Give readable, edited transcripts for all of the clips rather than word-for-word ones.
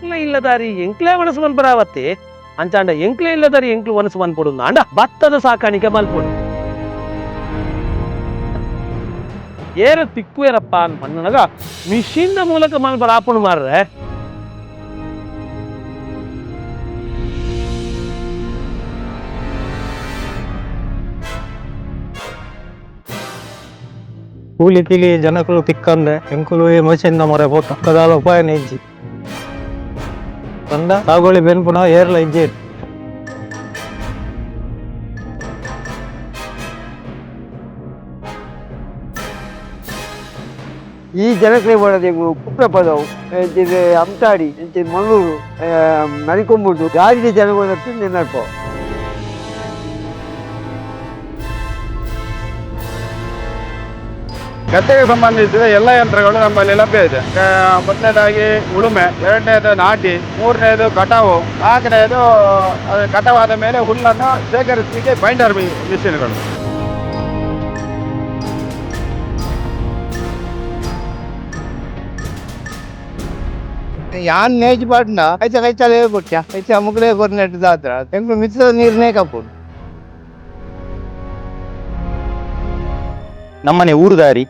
ಎಂಕ್ಲೆ ಇಲ್ಲದಾರಿ ಎಂಕ್ಲೆ ಮನಸ್ಸು ಮನ್ಪರಾವತ್ತೆ ಅಂಚಾಂಡ ಎಂಕ್ಲೆ ಇಲ್ಲದಾರಿ ಎಂಕ್ಲು ಮನಸ್ಸು ಮನ್ಪೊಡು ಅಂಡ ಭತ್ತದ ಸಾಕಾಣಿಕೆ ಮಲ್ಪೊಡು ಏರ ತಿಕ್ಕುವೇರಪ್ಪ ಅನ್ನಗ ಮಿಷಿನ್ ಮೂಲಕ ಮಲ್ಪರ ಆಪುಣು ಮಾರ್ರೆ ಕೂಲಿ ಕೀಲಿ ಜನಗಳು ತಿಕ್ಕಂದ್ರೆ ಎಂಕುಲು ಮಷಿನ್ ಮೊರೆ ಪೋತ ಕದಾಲ ಉಪಾಯನ ಇಜ್ಜಿ ತಂದ ಸಾಗೋಳಿ ಬೆನ್ಪುನ ಏರ್ಲ ಇಜ್ಜಿ ಈ ಜನಕ್ಕೆ ಮಾಡೋದು ಕುಪ್ಪೆ ಪದವು ಎಂಚಿದೆ ಅಂತಾಡಿ ಎಂಚಿದೆ ಮಂಗಳೂರು ನರಿಕೊಂಬುದು ಗಾಡಿಗೆ ಜನಗಳಂತೂ ನೆನಪ ಗದ್ದೆಗೆ ಸಂಬಂಧಿಸಿದ ಎಲ್ಲ ಯಂತ್ರಗಳು ನಮ್ಮಲ್ಲಿ ಲಭ್ಯ ಇದೆ. ಮೊದಲನೇದಾಗಿ ಉಳುಮೆ, ಎರಡನೇದು ನಾಟಿ, ಮೂರನೇದು ಕಟಾವು, ನಾಲ್ಕನೇದು ಕಟಾವಾದ ಮೇಲೆ ಹುಲ್ಲನ್ನು ಶೇಖರಿಸಲಿಕ್ಕೆ ಬೈಂಡರ್ ಮಿಷಿನ್ಗಳು. ಯಾನ್ ನೇಜ್ ಪಾಡ್ನ ಐತ ಕೈಚಾಲೆ ಕೊಟ್ಟ ಐತ ಅಮುಕಲೇ ಕೊರ್ನೆಟ್ ದಾತ್ರ ಎಂಕು ಮಿತ್ರ ನೀರ್ನೇ ಕಪ್ಪುಡು ನಮ್ಮನೆ ಊರು ದಾರಿ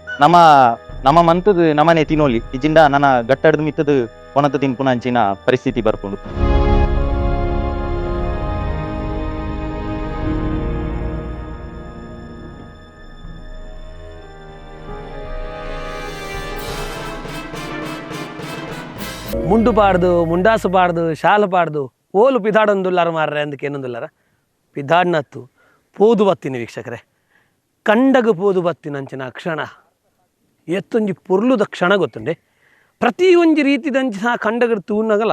ನಮ್ಮ ಮಂತದ ನಮ್ಮನೆ ತಿನ್ನೋಲಿ ಇಜಿಂದ ನನ್ನ ಗಟ್ಟಡದ ಮಿತ್ತದ ಒಣತ ತಿನ್ಪುನಂಚಿನ ಪರಿಸ್ಥಿತಿ ಬರ್ಕೊಂಡು ಮುಂಡು ಪಾಡ್ದು ಮುಂಡಾಸು ಪಾಡ್ದು ಶಾಲು ಪಾಡ್ದು ಓಲು ಪಿದಾಡೊಂದುಲ್ಲಾರ ಮಾರ್ರೆ ಅಂದಕ್ಕೆ ಏನೊಂದುಲ್ಲಾರ ಪಿದಾಡ್ನತ್ತು ಪೋದು ಬತ್ತೀನಿ ವೀಕ್ಷಕರೇ ಕಂಡಗ ಪೋದು ಬತ್ತಿನಂಚಿನ ಕ್ಷಣ ಎತ್ತೊಂಜಿ ಪೊರ್ಲುದ ಕ್ಷಣ ಗೊತ್ತುಂಡೆ ಪ್ರತಿಯೊಂಜಿ ರೀತಿದಂಚಿನ ಕಂಡಗಡ ತೂನಗಲ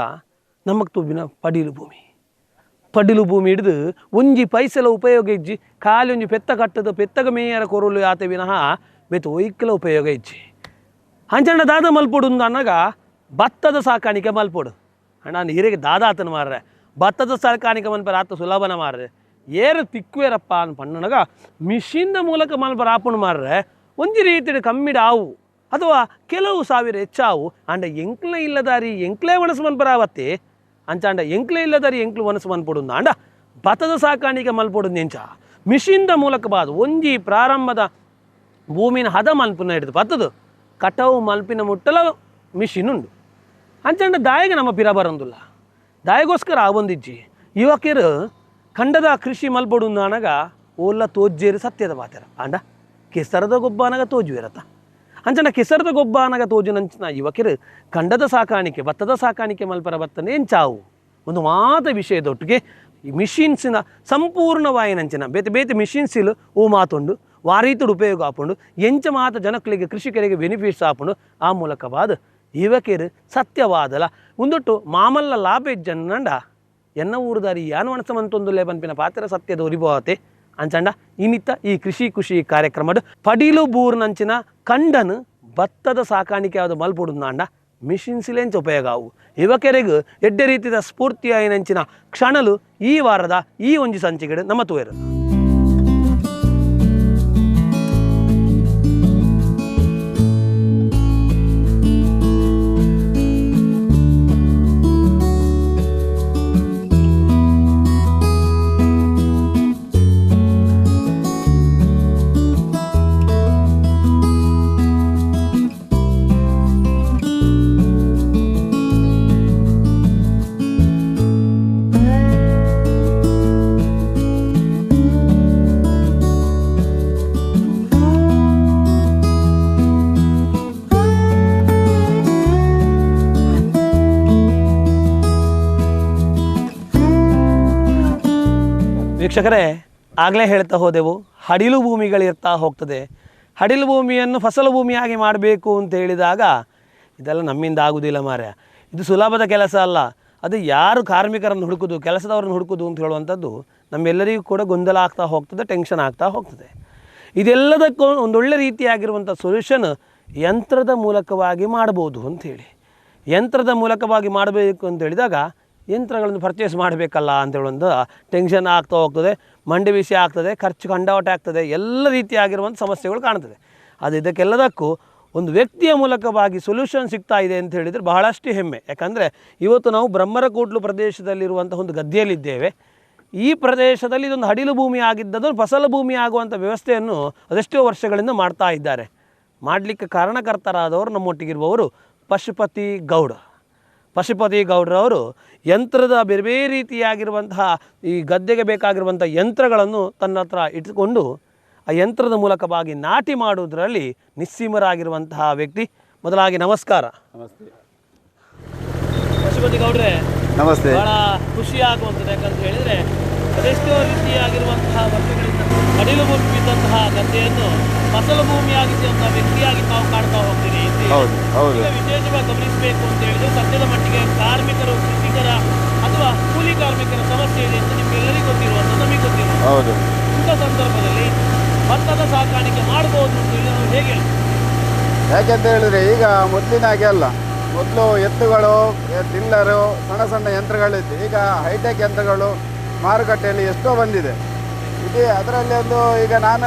ನಮಗ್ ತೂಬಿನ ಪಡಿಲು ಭೂಮಿ ಹಿಡಿದು ಒಂಜಿ ಪೈಸಲ ಉಪಯೋಗ ಇಜ್ಜಿ ಖಾಲಿ ಒಂಜಿ ಪೆತ್ತ ಕಟ್ಟದ ಪೆತ್ತಗ ಮೇಯರ ಕೊರಲು ಆತ ವಿನಃ ಬೆತ್ತು ಒಯ್ಕಲ ಉಪಯೋಗ ಇಜ್ಜಿ ಅಂಚಣ್ಣ ದಾದ ಮಲ್ಪೊಡು ಅನ್ನಗ ಭತ್ತದ ಸಾಕಾಣಿಕೆ ಮಲ್ಪೊಡು ಅಣ್ಣ ನೀರಿಗೆ ದಾದ ಆತನ ಮಾರ್ರೆ ಭತ್ತದ ಸಾಕಾಣಿಕೆ ಮಲ್ಪರ ಆತ ಸುಲಭನ ಮಾರ್ರೆ ಏರು ತಿಕ್ಕುವೇರಪ್ಪ ಅನ್ ಪಣ್ಣನಗ ಮಿಷಿನ್ ಮೂಲಕ ಮಲ್ಪರ ಆಪುಣು ಮಾರ್ರೆ ಒಂಜಿ ರೀತಿಯ ಕಮ್ಮಿಡ ಆವು ಅಥವಾ ಕೆಲವು ಸಾವಿರ ಹೆಚ್ಚಾವು ಅಂಡ ಎಂಕ್ಲೆ ಇಲ್ಲದಾರಿ ಎಂಕ್ಲೆ ಮನಸ್ಸು ಮನ್ಪರಾವತ್ತೆ ಅಂಚಾಂಡ ಎಂಕ್ಲೆ ಇಲ್ಲದಾರಿ ಎಂಕ್ಲು ಮನಸ್ಸು ಮನ್ಪೊಡು ಅಂಡ ಭತ್ತದ ಸಾಕಾಣಿಕೆ ಮಲ್ಪೊಡು ನೆಂಚ ಮಿಷಿನ್ದ ಮೂಲಕ ಬಾದು ಒಂಜಿ ಪ್ರಾರಂಭದ ಭೂಮಿನ ಹದ ಮಲ್ಪುನ ಹಿಡಿದು ಭತ್ತದ ಕಟಾವು ಮಲ್ಪಿನ ಮುಟ್ಟಲ ಮಿಷಿನ್ ಉಂಡು ಅಂಚಂಡ ದಾಯಿಗೆ ನಮ್ಮ ಪಿರ ಬರಂದುಲ್ಲ ದಾಯಿಗೋಸ್ಕರ ಬಂದಿಜ್ಜಿ ಯುವಕರು ಖಂಡದ ಕೃಷಿ ಮಲ್ಪೊಡು ಅನಗ ಓಲ್ಲ ತೋಜ್ಜೇರಿ ಸತ್ಯದ ಬಾತರ ಅಂಡ ಕೆಸರದ ಗೊಬ್ಬ ಅನಗ ತೋಜುವಿರತ್ತ ಅಂಚಂಡ ಕೆಸರದ ಗೊಬ್ಬ ಅನಗ ತೋಜುನಂಚಿನ ಯುವಕರು ಖಂಡದ ಸಾಕಾಣಿಕೆ ಭತ್ತದ ಸಾಕಾಣಿಕೆ ಮಲ್ಪರ ಬತ್ತನೆ ಎಂಚಾವು ಒಂದು ಮಾತ ವಿಷಯದೊಟ್ಟಿಗೆ ಈ ಮಿಷಿನ್ಸಿನ ಸಂಪೂರ್ಣವಾಯಿನಂಚಿನ ಬೇತೆ ಬೇತೆ ಮಿಷಿನ್ಸಿಲು ಓ ಮಾತುಂಡು ವಾರೀತುಡು ಉಪಯೋಗ ಆಪುಂಡು ಎಂಚ ಮಾತ ಜನಕ್ಕಳಿಗೆ ಕೃಷಿಕರಿಗೆ ಬೆನಿಫಿಟ್ಸ್ ಆಪುಂಡು ಆ ಮೂಲಕವಾದ ಯುವಕರು ಸತ್ಯವಾದಲ ಒಂದೊಟ್ಟು ಮಾಮಲ್ಲ ಲಾಭ ಇಜ್ಜನ್ನಂಡ ಎನ್ನ ಊರುದಾರಿ ಯಾನು ಮನಸ್ಸಮಂತೊಂದು ಲೇಬನ್ಪಿನ ಪಾತ್ರ ಸತ್ಯದ ಉರಿಬೋತೆ ಅಂಚಂಡ ಇನ್ನಿತ್ತ ಈ ಕೃಷಿ ಖುಷಿ ಕಾರ್ಯಕ್ರಮದ ಪಡಿಲು ಬೂರ್ನಂಚಿನ ಕಂಡನು ಭತ್ತದ ಸಾಕಾಣಿಕೆ ಯಾವುದು ಮಲ್ಪೊಡು ನಾಂಡ ಮಿಷಿನ್ಸಿಲೆಂಚ ಉಪಯೋಗ ಅವು ಯುವಕರಿಗೂ ಎಡ್ಡೆ ರೀತಿಯ ಸ್ಫೂರ್ತಿಯಾಯಿನಂಚಿನ ಕ್ಷಣಲು ಈ ವಾರದ ಈ ಒಂಜಿ ಸಂಚಿಕೆಡು ನಮ್ಮ ತೂಯರು ವೀಕ್ಷಕರೇ ಆಗಲೇ ಹೇಳ್ತಾ ಹೋದೆವು ಹಡಿಲು ಭೂಮಿಗಳಿರ್ತಾ ಹೋಗ್ತದೆ ಹಡಿಲು ಭೂಮಿಯನ್ನು ಫಸಲು ಭೂಮಿಯಾಗಿ ಮಾಡಬೇಕು ಅಂತ ಹೇಳಿದಾಗ ಇದೆಲ್ಲ ನಮ್ಮಿಂದ ಆಗುವುದಿಲ್ಲ ಮಾರ್ಯ ಇದು ಸುಲಭದ ಕೆಲಸ ಅಲ್ಲ ಅದು ಯಾರು ಕಾರ್ಮಿಕರನ್ನು ಹುಡುಕೋದು ಕೆಲಸದವ್ರನ್ನ ಹುಡುಕೋದು ಅಂತ ಹೇಳುವಂಥದ್ದು ನಮ್ಮೆಲ್ಲರಿಗೂ ಕೂಡ ಗೊಂದಲ ಆಗ್ತಾ ಹೋಗ್ತದೆ ಟೆನ್ಷನ್ ಆಗ್ತಾ ಹೋಗ್ತದೆ ಇದೆಲ್ಲದಕ್ಕೂ ಒಂದೊಳ್ಳೆ ರೀತಿಯಾಗಿರುವಂಥ ಸೊಲ್ಯೂಷನ್ ಯಂತ್ರದ ಮೂಲಕವಾಗಿ ಮಾಡ್ಬೋದು ಅಂಥೇಳಿ ಯಂತ್ರದ ಮೂಲಕವಾಗಿ ಮಾಡಬೇಕು ಅಂತ ಹೇಳಿದಾಗ ಯಂತ್ರಗಳನ್ನು ಪರ್ಚೇಸ್ ಮಾಡಬೇಕಲ್ಲ ಅಂತೇಳೊಂದು ಟೆನ್ಷನ್ ಆಗ್ತಾ ಹೋಗ್ತದೆ ಮಂಡಿ ವಿಷಯ ಆಗ್ತದೆ ಖರ್ಚು ಕಂಡಾವಟೆ ಆಗ್ತದೆ ಎಲ್ಲ ರೀತಿಯಾಗಿರುವಂಥ ಸಮಸ್ಯೆಗಳು ಕಾಣ್ತದೆ ಅದು ಇದಕ್ಕೆಲ್ಲದಕ್ಕೂ ಒಂದು ವ್ಯಕ್ತಿಯ ಮೂಲಕವಾಗಿ ಸೊಲ್ಯೂಷನ್ ಸಿಗ್ತಾ ಇದೆ ಅಂತ ಹೇಳಿದರೆ ಬಹಳಷ್ಟು ಹೆಮ್ಮೆ. ಯಾಕಂದರೆ ಇವತ್ತು ನಾವು ಬ್ರಹ್ಮರಕೋಟ್ಲು ಪ್ರದೇಶದಲ್ಲಿರುವಂಥ ಒಂದು ಗದ್ದೆಯಲ್ಲಿದ್ದೇವೆ. ಈ ಪ್ರದೇಶದಲ್ಲಿ ಇದೊಂದು ಹಡಿಲು ಭೂಮಿ ಆಗಿದ್ದದ್ದು ಫಸಲು ಭೂಮಿ ಆಗುವಂಥ ವ್ಯವಸ್ಥೆಯನ್ನು ಅದೆಷ್ಟೋ ವರ್ಷಗಳಿಂದ ಮಾಡ್ತಾ ಇದ್ದಾರೆ. ಮಾಡಲಿಕ್ಕೆ ಕಾರಣಕರ್ತರಾದವರು ನಮ್ಮೊಟ್ಟಿಗಿರುವವರು ಪಶುಪತಿ ಗೌಡ್ರವರು ಯಂತ್ರದ ಬೇರೆ ಬೇರೆ ರೀತಿಯಾಗಿರುವಂತಹ ಈ ಗದ್ದೆಗೆ ಬೇಕಾಗಿರುವಂಥ ಯಂತ್ರಗಳನ್ನು ತನ್ನ ಹತ್ರ ಇಟ್ಟುಕೊಂಡು ಆ ಯಂತ್ರದ ಮೂಲಕವಾಗಿ ನಾಟಿ ಮಾಡುವುದರಲ್ಲಿ ನಿಸ್ಸೀಮರಾಗಿರುವಂತಹ ವ್ಯಕ್ತಿ. ಮೊದಲಾಗಿ ನಮಸ್ಕಾರ. ನಮಸ್ತೆ. ಪಶುಪತಿ ಗೌಡ್ರೆ, ನಮಸ್ತೆ. ಬಹಳ ಖುಷಿಯಾಗುವಂಥದ್ದು. ಯಾಕಂತ ಹೇಳಿದರೆ ಅದೆಷ್ಟೋ ರೀತಿಯಾಗಿರುವಂತಹ ವರ್ಷಗಳಿಂದ ಅಡಿಲು ಭೂಮಿ ಬಿದ್ದಂತಹ ಗದ್ದೆಯನ್ನು ಫಸಲು ಭೂಮಿಯಾಗಿದ್ದಂತಹ ವ್ಯಕ್ತಿಯಾಗಿ ತಾವು ಕಾಡ್ತಾ ಹೋಗ್ತೀರಿ. ಹೌದು ಹೌದು. ಈಗ ವಿಶೇಷವಾಗಿ ಗಮನಿಸಬೇಕು ಅಂತ ಹೇಳಿದ್ರೆ ಸದ್ಯದ ಮಟ್ಟಿಗೆ ಕಾರ್ಮಿಕರು, ಕೃಷಿಕರ ಅಥವಾ ಕೂಲಿ ಕಾರ್ಮಿಕರ ಸಮಸ್ಯೆ ಇದೆ ಅಂತ ನಿಮ್ಗೆಲ್ಲರಿಗೂ ಗೊತ್ತಿರುವಂಥ, ನಮಗೆ ಗೊತ್ತಿರುವಂಥ. ಹೌದು. ಇಂಥ ಸಂದರ್ಭದಲ್ಲಿ ಭತ್ತದ ಸಾಕಾಣಿಕೆ ಮಾಡ್ಬೋದು ಅಂತ ಹೇಳಿ ನಾವು ಹೇಗೆ ಹೇಳ್ತೀವಿ? ಯಾಕೆಂತ ಹೇಳಿದ್ರೆ ಈಗ ಮೊದಲಿನ ಹಾಗೆ ಅಲ್ಲ. ಮೊದಲು ಎತ್ತುಗಳು, ಟಿಲ್ಲರು, ಸಣ್ಣ ಸಣ್ಣ ಯಂತ್ರಗಳಿತ್ತು. ಈಗ ಹೈಟೆಕ್ ಯಂತ್ರಗಳು ಮಾರುಕಟ್ಟೆಯಲ್ಲಿ ಎಷ್ಟೋ ಬಂದಿದೆ. ಇದೆ ಅದರಲ್ಲಿ ಒಂದು ಈಗ ನಾನು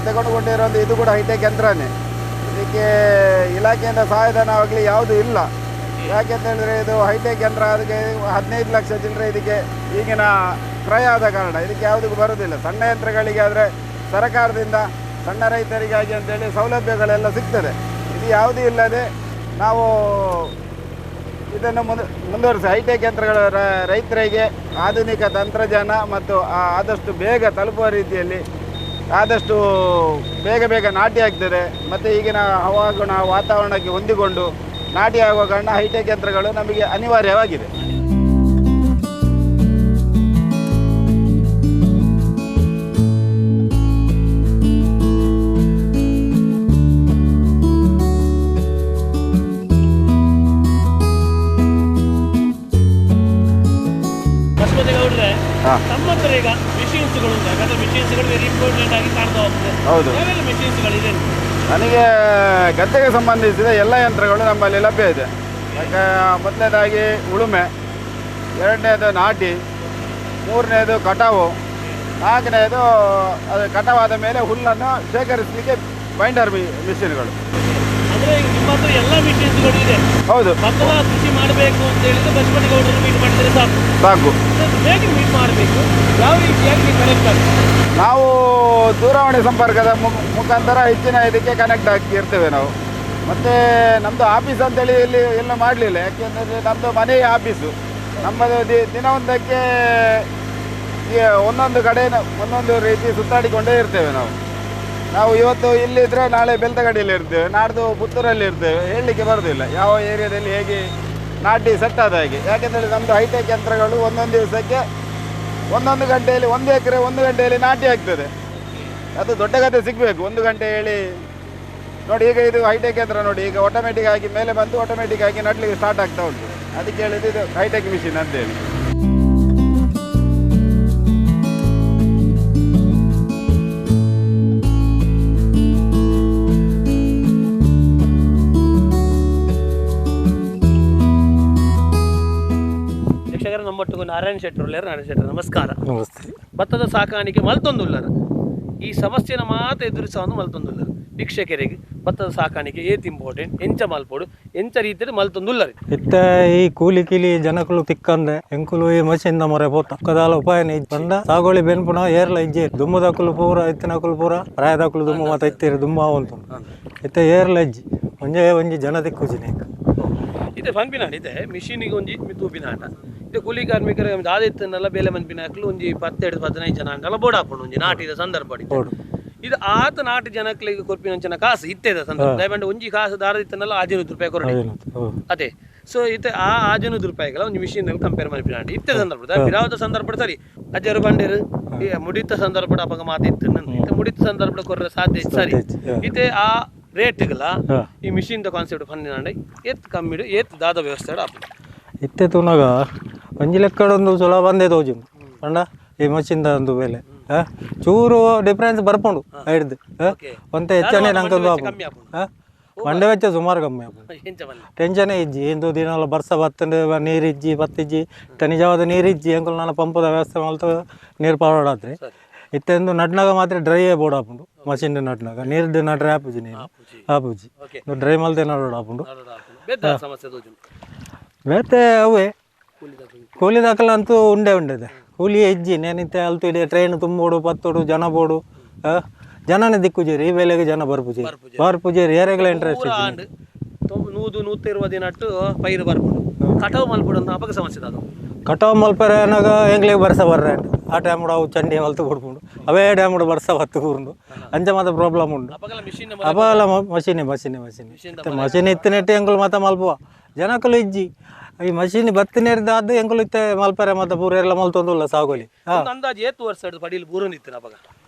ತೆಗೆದುಕೊಂಡಿರೋ ಒಂದು ಇದು ಕೂಡ ಹೈಟೆಕ್ ಯಂತ್ರನೇ. ಇದಕ್ಕೆ ಇಲಾಖೆಯಿಂದ ಸಹಾಯಧನ ಆಗಲಿ ಯಾವುದೂ ಇಲ್ಲ. ಯಾಕೆಂತ ಹೇಳಿದ್ರೆ ಇದು ಹೈಟೆಕ್ ಯಂತ್ರ, ಅದಕ್ಕೆ 15 ಲಕ್ಷ ಚಿಲ್ಲರೆ ಇದಕ್ಕೆ ಈಗಿನ ಕ್ರಯ ಆದ ಕಾರಣ ಇದಕ್ಕೆ ಯಾವುದಕ್ಕೂ ಬರೋದಿಲ್ಲ. ಸಣ್ಣ ಯಂತ್ರಗಳಿಗೆ ಆದರೆ ಸರ್ಕಾರದಿಂದ ಸಣ್ಣ ರೈತರಿಗಾಗಿ ಅಂತೇಳಿ ಸೌಲಭ್ಯಗಳೆಲ್ಲ ಸಿಗ್ತದೆ. ಇದು ಯಾವುದೂ ಇಲ್ಲದೆ ನಾವು ಇದನ್ನು ಮುಂದುವರಿಸಿ ಹೈಟೆಕ್ ಯಂತ್ರಗಳ ರೈತರಿಗೆ ಆಧುನಿಕ ತಂತ್ರಜ್ಞಾನ ಮತ್ತು ಆದಷ್ಟು ಬೇಗ ತಲುಪುವ ರೀತಿಯಲ್ಲಿ ಆದಷ್ಟು ಬೇಗ ನಾಟಿ ಆಗ್ತದೆ. ಮತ್ತು ಈಗಿನ ಹವಾಗುಣ ವಾತಾವರಣಕ್ಕೆ ಹೊಂದಿಕೊಂಡು ನಾಟಿ ಆಗುವ ಕಾರಣ ಹೈಟೆಕ್ ಯಂತ್ರಗಳು ನಮಗೆ ಅನಿವಾರ್ಯವಾಗಿದೆ. ನಮ್ಮ ಹತ್ರ ಈಗ ಮಿಷಿನ್ಸ್ಗಳು ಉಂಟು. ಯಾಕಂದ್ರೆ ಮಿಷಿನ್ಸ್ಗಳು ವೆರಿ ಇಂಪಾರ್ಟೆಂಟ್ ಆಗಿ ಕಾಣ್ತಾ ಹೋಗ್ತದೆ. ಹೌದು. ಯಾವೆಲ್ಲ ಮಿಷಿನ್ಸ್ಗಳಿದೆ? ನನಗೆ ಗದ್ದೆಗೆ ಸಂಬಂಧಿಸಿದ ಎಲ್ಲ ಯಂತ್ರಗಳು ನಮ್ಮಲ್ಲಿ ಲಭ್ಯ ಇದೆ. ಯಾಕೆ ಮೊದಲನೇದಾಗಿ ಉಳುಮೆ, ಎರಡನೇದು ನಾಟಿ, ಮೂರನೇದು ಕಟಾವು, ನಾಲ್ಕನೇದು ಅದು ಕಟಾವಾದ ಮೇಲೆ ಹುಲ್ಲನ್ನು ಶೇಖರಿಸಲಿಕ್ಕೆ ಬೈಂಡರ್ ಮಿಷಿನ್ಗಳು. ಅಂದ್ರೆ ನಿಮ್ಮ ಹತ್ರ ಎಲ್ಲ ಮಿಷಿನ್ಸ್ಗಳು ಇದೆ. ಹೌದು. ಭತ್ತದ ಕೃಷಿ ಮಾಡಬೇಕು ಅಂತ ಹೇಳಿದ್ರೆ ಪಶುಪತಿ ಗೌಡರು ಮೀಟ್ ಮಾಡಿದರೆ ಸಾಕು. ಹೇಗೆ ಮೀಟ್ ಮಾಡಬೇಕು, ಯಾವ ರೀತಿಯಾಗಿ ಕನೆಕ್ಟ್ ಆಗ್ತದೆ? ನಾವು ದೂರವಾಣಿ ಸಂಪರ್ಕದ ಮುಖಾಂತರ ಹೆಚ್ಚಿನ ಇದಕ್ಕೆ ಕನೆಕ್ಟ್ ಆಗಿರ್ತೇವೆ ನಾವು. ಮತ್ತು ನಮ್ಮದು ಆಫೀಸ್ ಅಂತೇಳಿ ಇಲ್ಲಿ ಎಲ್ಲ ಮಾಡಲಿಲ್ಲ. ಯಾಕೆಂದರೆ ನಮ್ಮದು ಮನೆಯ ಆಫೀಸು. ನಮ್ಮದು ದಿನವೊಂದಕ್ಕೆ ಒಂದೊಂದು ಕಡೆ ಒಂದೊಂದು ರೀತಿ ಸುತ್ತಾಡಿಕೊಂಡೇ ಇರ್ತೇವೆ ನಾವು ಇವತ್ತು ಇಲ್ಲಿದ್ದರೆ ನಾಳೆ ಬೆಳ್ತಗಡಿಯಲ್ಲಿ ಇರ್ತೇವೆ, ನಾಡ್ದು ಪುತ್ತೂರಲ್ಲಿ ಇರ್ತೇವೆ. ಹೇಳಲಿಕ್ಕೆ ಬರೋದಿಲ್ಲ ಯಾವ ಏರಿಯಾದಲ್ಲಿ ಹೇಗೆ ನಾಟಿ ಸೆಟ್ ಆದ ಹಾಗೆ. ಯಾಕೆಂದರೆ ನಮ್ಮದು ಹೈಟೆಕ್ ಯಂತ್ರಗಳು ಒಂದೊಂದು ದಿವಸಕ್ಕೆ ಒಂದೊಂದು ಗಂಟೆಯಲ್ಲಿ 1 ಎಕರೆ 1 ಗಂಟೆಯಲ್ಲಿ ನಾಟಿ ಆಗ್ತದೆ. ಅದು ದೊಡ್ಡ ಗದ್ದೆ ಸಿಗಬೇಕು. 1 ಗಂಟೆ ಹೇಳಿ ನೋಡಿ. ಈಗ ಇದು ಹೈಟೆಕ್ ಯಂತ್ರ ನೋಡಿ, ಈಗ ಆಟೋಮೆಟಿಕ್ ಆಗಿ ಮೇಲೆ ಬಂದು ಆಟೋಮೆಟಿಕ್ ಆಗಿ ನಡ್ಲಿಕ್ಕೆ ಸ್ಟಾರ್ಟ್ ಆಗ್ತಾ ಉಂಟು. ಅದಕ್ಕೆ ಹೇಳಿದ್ದು ಇದು ಹೈಟೆಕ್ ಮಿಷಿನ್ ಅಂತೇಳಿ. ನಮ್ಮೊಟ್ಟಿಗೆ ನಾರಾಯಣ ಶೆಟ್ಟರು ನಮಸ್ಕಾರ. ನಮಸ್ತೆ. ಭತ್ತದ ಸಾಕಾಣಿಕೆ ಮಲ್ತೊಂದುಲ್ಲರು ಈ ಸಮಸ್ಯೆನ ಮಾತ್ರ ಎದುರಿಸೋದು ಮಲ್ತೊಂದುಲ್ಲರು. ವೀಕ್ಷಕರಿಗೆ ಭತ್ತದ ಸಾಕಾಣಿಕೆ ಏತ್ ಇಂಪಾರ್ಟೆಂಟ್, ಎಂಚ ಮಲ್ಪೋಡು ಎಂಚ ರೀತಿಯಲ್ಲಿ ಮಲ್ತೊಂದುಲ್ಲರು. ಇತ್ತ ಈ ಕೂಲಿ ಕಿಲಿ ಜನಕುಲು ತಿಕ್ಕಂದೆ ಎಂಕುಲು ಈ ಮಷಿನ್ ಮರೆ ಪೋತ ಕದಾಲ ಉಪಾಯನ ಬಂದ ಸಾಗೋಳಿ ಬೆನ್ಪುನ ಏರ್ಲ ಇಜ್ಜೆ ದುಮ್ಮದಕುಲು ಪೂರ ಇತ್ತಿನಕುಲು ಪೂರ ಪ್ರಾಯದಕುಲು ದುಮ್ಮ ಮತ್ತೆ ಇತ್ತೀರಿ ದುಮ್ಮ ಅವಂತು ಇತ್ತ ಏರ್ಲ ಇಜ್ಜಿ ಒಂಜಿ ಜನ ತಿಕ್ಕುಜಿನ ಇದೆ ಪನ್ಪಿನಾಡ ಇದೆ ಮಿಷಿನಿಗೆ ಒಂಜಿ ತೂಪಿನಾಟ ಇದು ಕೂಲಿ ಕಾರ್ಮಿಕರ ಆದಿತ್ತನ್ನೆಲ್ಲ ಬೇಲೆ ಮನ್ಪಿನ ಹಾಕಲು ಒಂಜಿ 10-15 ಜನ ಅಂಕಲ್ಲ ಬೋರ್ಡ್ ಹಾಕೊಂಡು ಒಂಜಿ ನಾಟಿದ ಸಂದರ್ಭ ಇದು ಆತ ನಾಟಿ ಜನಕ್ಲಿಗೆ ಕೊರ್ಪಿನ ಕಾಸು ಇತ್ತೇದ ಸಂದರ್ಭ ದಯಮಾಡಿ ಒಂಜಿ ಕಾಸು ದಾರದಿತ್ತನ್ನೆಲ್ಲ 15 ರೂಪಾಯಿ ಕೊರಡಿ ಅದೇ. ಸೊ ಇತ್ತೆ ಆ 15 ರೂಪಾಯಿಗಳ ಒಂದು ಮಿಷಿನ್ ಕಂಪೇರ್ ಮನ್ಪಿನಾಟ ಇತ್ತೆ ಸಂದರ್ಭದ ಬಿರಾವದ ಸಂದರ್ಭ ಸರಿ ಅಜ್ಜರು ಬಂಡೇರು ಮುಡಿತ ಸಂದರ್ಭ ಅಪಗ ಮಾತಿತ್ತು ಮುಡಿತ ಸಂದರ್ಭ ಕೊರ್ರೆ ಸಾಧ್ಯ ಸರಿ ಇತ್ತೆ ಆ ರೇಟ್ಗಳ ಈ ಮಿಷಿನ್ ಕಾನ್ಸೆಪ್ಟ್ ಪನ್ನಿನಾಂಡೆ ಏತ್ ಕಮ್ಮಿಡು ಏತ್ ದಾದ ವ್ಯವಸ್ಥೆ ಇತ್ತೆ ತುನಗ ಒಂಜಿ ಲೆಕ್ಕಡೊಂದು ಸುಲ ಬಂದೇ ತೋಜು ಅಂಡ ಈ ಮಷಿನ್ ಒಂದು ಬೆಲೆ ಚೂರು ಡಿಫ್ರೆನ್ಸ್ ಬರ್ಪುಂಡು ಹಿಡ್ದು ಒಂತೆ ಹೆಚ್ಚನೆ ನಂಗೊಂದು ಮಂಡೆ ವೆಚ್ಚ ಸುಮಾರು ಕಮ್ಮಿ ಟೆನ್ಷನೇ ಇಜ್ಜಿ ಎಂದು ದಿನ ಬರ್ಸ ಬತ್ತಂಡು ನೀರಿಜ್ಜಿ ಬತ್ತಿಜ್ಜಿ ನಿಜವಾದ ನೀರಿಜ್ಜಿ ಅಂಕಲ್ ನಾನು ಪಂಪದ ವ್ಯವಸ್ಥೆ ಮಾಡ್ತಾ ನೀರು ಪಾಡಾದ್ರೆ ಇತ್ತೆಂದು ನಟ್ನಾಗ ಮಾತ್ರ ಡ್ರೈಯೇ ಬೋರ್ಡ್ ಹಾಪುಂಡು ಮಷಿನ್ ನಟ್ನಾಗ ನೀರ್ದು ನಟ್ರೆ ಹಾಪುಜಿ ನೀನು ಹಾಪುಜಿ ಡ್ರೈ ಮಲ್ತೆ ನಡೋಡು ಹಾಪುಂಡು ಬೇತೆ ಅವೇ ಕೂಲಿ ದಾಖಲೆ ಅಂತೂ ಉಂಡೆ ಕೂಲಿ ಹೆಜ್ಜಿ ನೇನಿತ್ತೆ ಅಲ್ತು ಇಡೀ ಟ್ರೈನ್ ತುಂಬೋಡು ಪತ್ತೋಡು ಜನ ಬೋಡು ಜನನೇ ದಿಕ್ಕುಜೇರಿ ಈ ವೇಳೆಗೆ ಜನ ಬರ್ಪುಜೇರಿ ಏರೆಗಳ ಇಂಟ್ರೆಸ್ಟ್ ನೂದು 120 ದಿನಟ್ಟು ಪೈರು ಬರ್ಬೋದು ಕಟಾವು ಮಲ್ಪಡು ಅಂತ ಅಪಕ ಸಮಸ್ಯೆ ಅದು ಕಟಾವು ಮಲ್ಪರೆ ಏನಾಗ ಎಂಗ್ಲಿಗೆ ಬರ್ಸ ಬರ್ರೆ ಆ ಟೈಮ್ ಅವು ಚಂಡಿ ಹೊಲ್ತು ಕೊಡ್ಕೊಂಡು ಅವೇ ಟೈಮ್ ಬರ್ಸ ಹೊತ್ತು ಕೂರ್ಡು ಅಂಚ ಮಾತ್ರ ಪ್ರಾಬ್ಲಮ್ ಉಂಡು ಅಪಲ್ಲ ಮಷಿನ್ ಇತ್ತಿನೆಟ್ಟು ಎಂಗಳು ಮಾತ ಮಲ್ಪುವ ಜನಕ್ಕಲು ಇಜ್ಜಿ ಈ ಮಷಿನ್ ಬತ್ತಿನೇರ್ದಾದ ಎಂಗಳು ಇತ್ತೆ ಮಲ್ಪರೆ ಮತ್ತೆ ಪೂರ ಎಲ್ಲ ಮಲ್ತೊಂದುಲ್ಲ ಸಾಗೋಲಿ ಅಂದಾಜು ಏತು ವರ್ಷ ಪಡೀಲಿ ಪೂರನ್ ಇತ್ತು ಅಪಗ